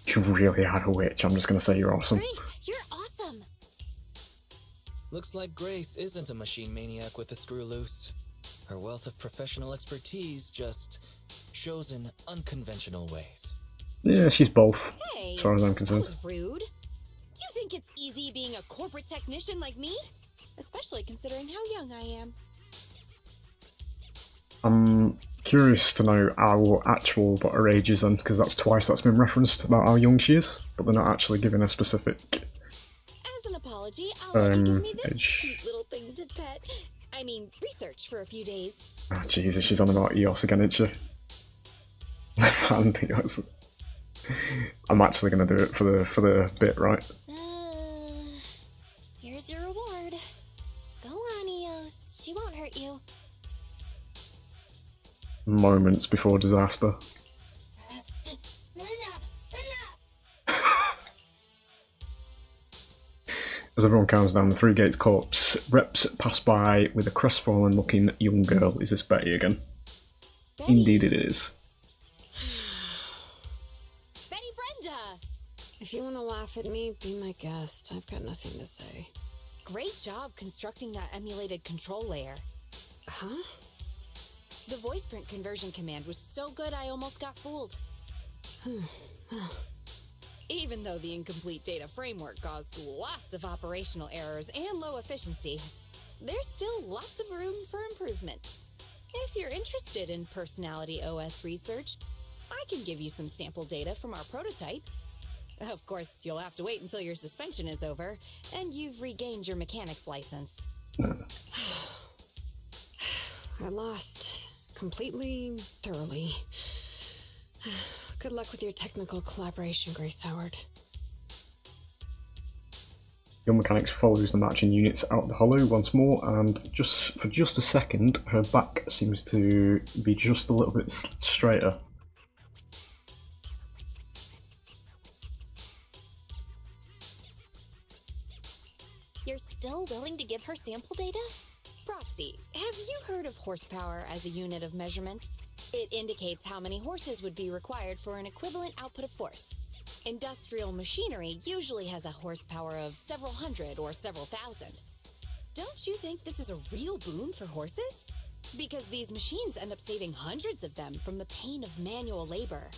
You really are a witch, I'm just going to say you're awesome. Grace, you're awesome. Looks like Grace isn't a machine maniac with the screw loose. Her wealth of professional expertise just shows in unconventional ways. Yeah, she's both, Hey, as far as I'm that concerned. was rude. Do you think it's easy being a corporate technician like me? Especially considering how young I am. I'm curious to know how actual what her age is then, because that's twice that's been referenced about how young she is, but they're not actually giving a specific As an apology, I'll let you give me this age. cute little thing to pet. I mean, research for a few days. Oh Jesus, she's on about EOS again, isn't she? And EOS. I'm actually gonna do it for the bit, right? Here's your reward. Go on, Eos. She won't hurt you. Moments before disaster. As everyone calms down, the Three Gates corpse reps pass by with a crestfallen looking young girl. Is this Betty again? Betty. Indeed it is. Betty Brenda! If you want to laugh at me, be my guest. I've got nothing to say. Great job constructing that emulated control layer. Huh? The voice print conversion command was so good I almost got fooled. Even though the incomplete data framework caused lots of operational errors and low efficiency, there's still lots of room for improvement. If you're interested in Personality OS research, I can give you some sample data from our prototype. Of course, you'll have to wait until your suspension is over and you've regained your mechanics license. I lost. Completely, thoroughly. Good luck with your technical collaboration, Grace Howard. Young Mechanics follows the marching units out the hollow once more, and for just a second, her back seems to be just a little bit straighter. You're still willing to give her sample data? Proxy, have you heard of horsepower as a unit of measurement? It indicates how many horses would be required for an equivalent output of force. Industrial machinery usually has a horsepower of several hundred or several thousand. Don't you think this is a real boon for horses? Because these machines end up saving hundreds of them from the pain of manual labor.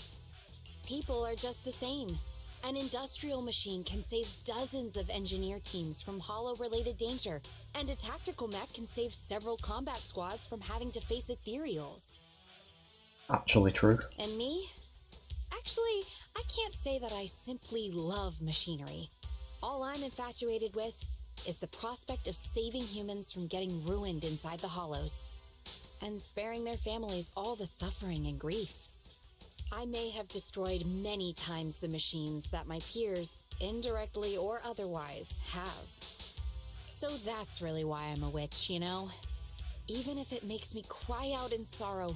People are just the same. An industrial machine can save dozens of engineer teams from hollow-related danger, and a tactical mech can save several combat squads from having to face ethereals. Actually true. And me? Actually, I can't say that I simply love machinery. All I'm infatuated with is the prospect of saving humans from getting ruined inside the hollows, and sparing their families all the suffering and grief. I may have destroyed many times the machines that my peers, indirectly or otherwise, have. So that's really why I'm a witch, you know? Even if it makes me cry out in sorrow,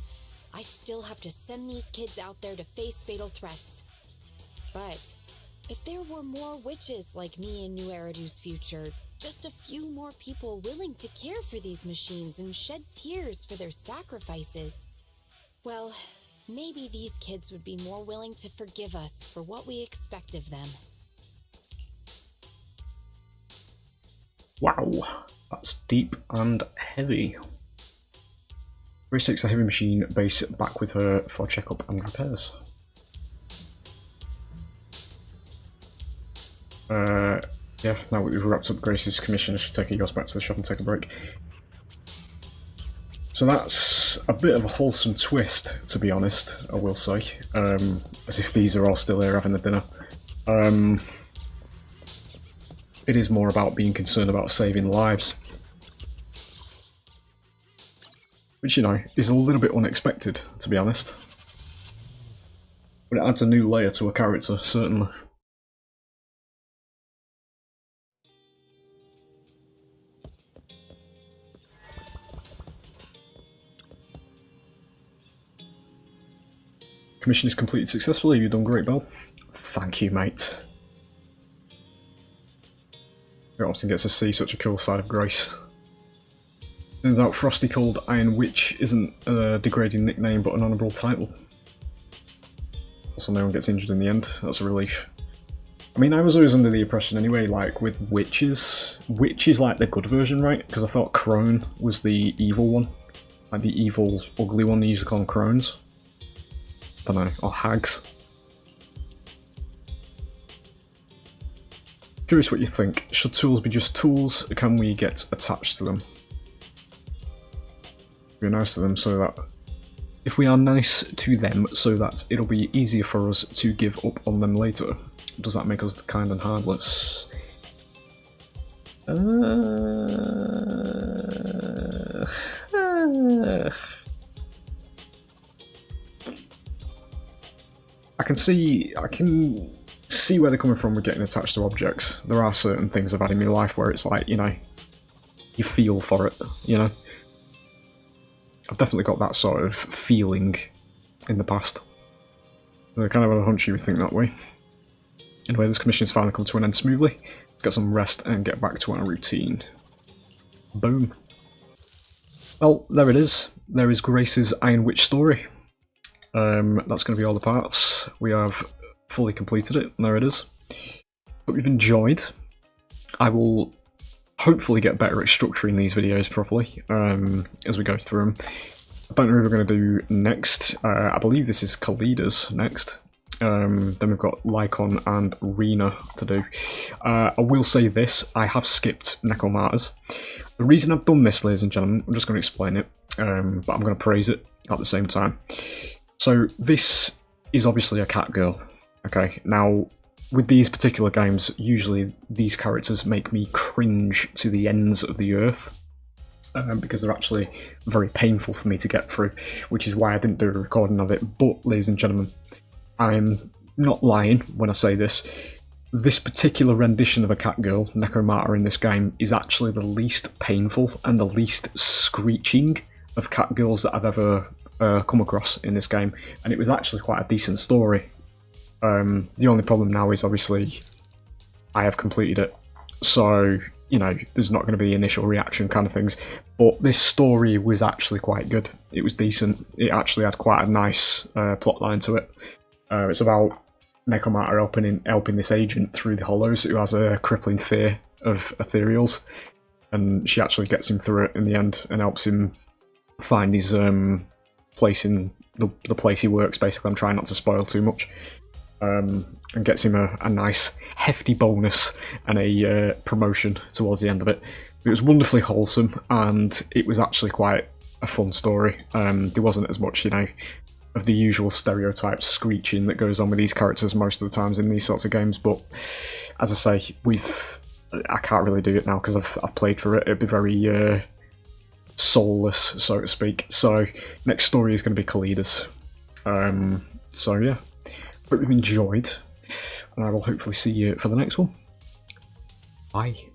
I still have to send these kids out there to face fatal threats. But if there were more witches like me in New Eridu's future, just a few more people willing to care for these machines and shed tears for their sacrifices, well, maybe these kids would be more willing to forgive us for what we expect of them. Wow, that's deep and heavy. Grace takes the heavy machine base back with her for checkup and repairs. Yeah, now we've wrapped up Grace's commission, I should take EOS back to the shop and take a break. So that's a bit of a wholesome twist, to be honest, I will say. As if these are all still here having the dinner. It is more about being concerned about saving lives. Which, you know, is a little bit unexpected, to be honest. But it adds a new layer to a character, certainly. Commission is completed successfully. You've done great, Belle. Thank you, mate. Who often gets to see such a cool side of Grace. Turns out Frosty Cold Iron Witch isn't a degrading nickname but an honourable title. Also, no one gets injured in the end. That's a relief. I mean, I was always under the impression anyway, like with witches, witch is like the good version, right? Because I thought crone was the evil one. Like the evil, ugly one, they usually call them crones. Don't know, or hags. Curious what you think. Should tools be just tools, or can we get attached to them? We're nice to them so that... If we are nice to them so that it'll be easier for us to give up on them later, does that make us kind and heartless? I can see where they're coming from with getting attached to objects. There are certain things I've had in my life where it's like, you know, you feel for it, you know? I've definitely got that sort of feeling in the past. I kind of had a hunch you would think that way. Anyway, this commission's finally come to an end smoothly. Let's get some rest and get back to our routine. Boom. Well, there it is. There is Grace's Iron Witch story. That's going to be all the parts. We have fully completed it. There it is. Hope you've enjoyed. I will hopefully get better at structuring these videos properly as we go through them. I don't know who we're going to do next. I believe this is Kalida's next. Then we've got Lycon and Rena to do. I will say this, I have skipped Necromartyrs. The reason I've done this, ladies and gentlemen, I'm just going to explain it, but I'm going to praise it at the same time. So this is obviously a cat girl. Okay, now with these particular games, usually these characters make me cringe to the ends of the earth. Because they're actually very painful for me to get through, which is why I didn't do a recording of it. But, ladies and gentlemen, I'm not lying when I say this. This particular rendition of a cat girl, Necromartyr, in this game is actually the least painful and the least screeching of cat girls that I've ever come across in this game, and it was actually quite a decent story. The only problem now is obviously I have completed it, so you know there's not going to be initial reaction kind of things, but this story was actually quite good. It was decent. It actually had quite a nice plot line to it. It's about Necromartyr helping this agent through the Hollows who has a crippling fear of ethereals, and she actually gets him through it in the end and helps him find his place in the place he works. Basically, I'm trying not to spoil too much, and gets him a nice hefty bonus and a promotion towards the end of it. It was wonderfully wholesome, and it was actually quite a fun story. There wasn't as much, you know, of the usual stereotype screeching that goes on with these characters most of the times in these sorts of games, but as I say, I can't really do it now because I've played for it. It'd be very soulless, so to speak. So next story is going to be Kalida's. So yeah, hope you've enjoyed, and I will hopefully see you for the next one. Bye.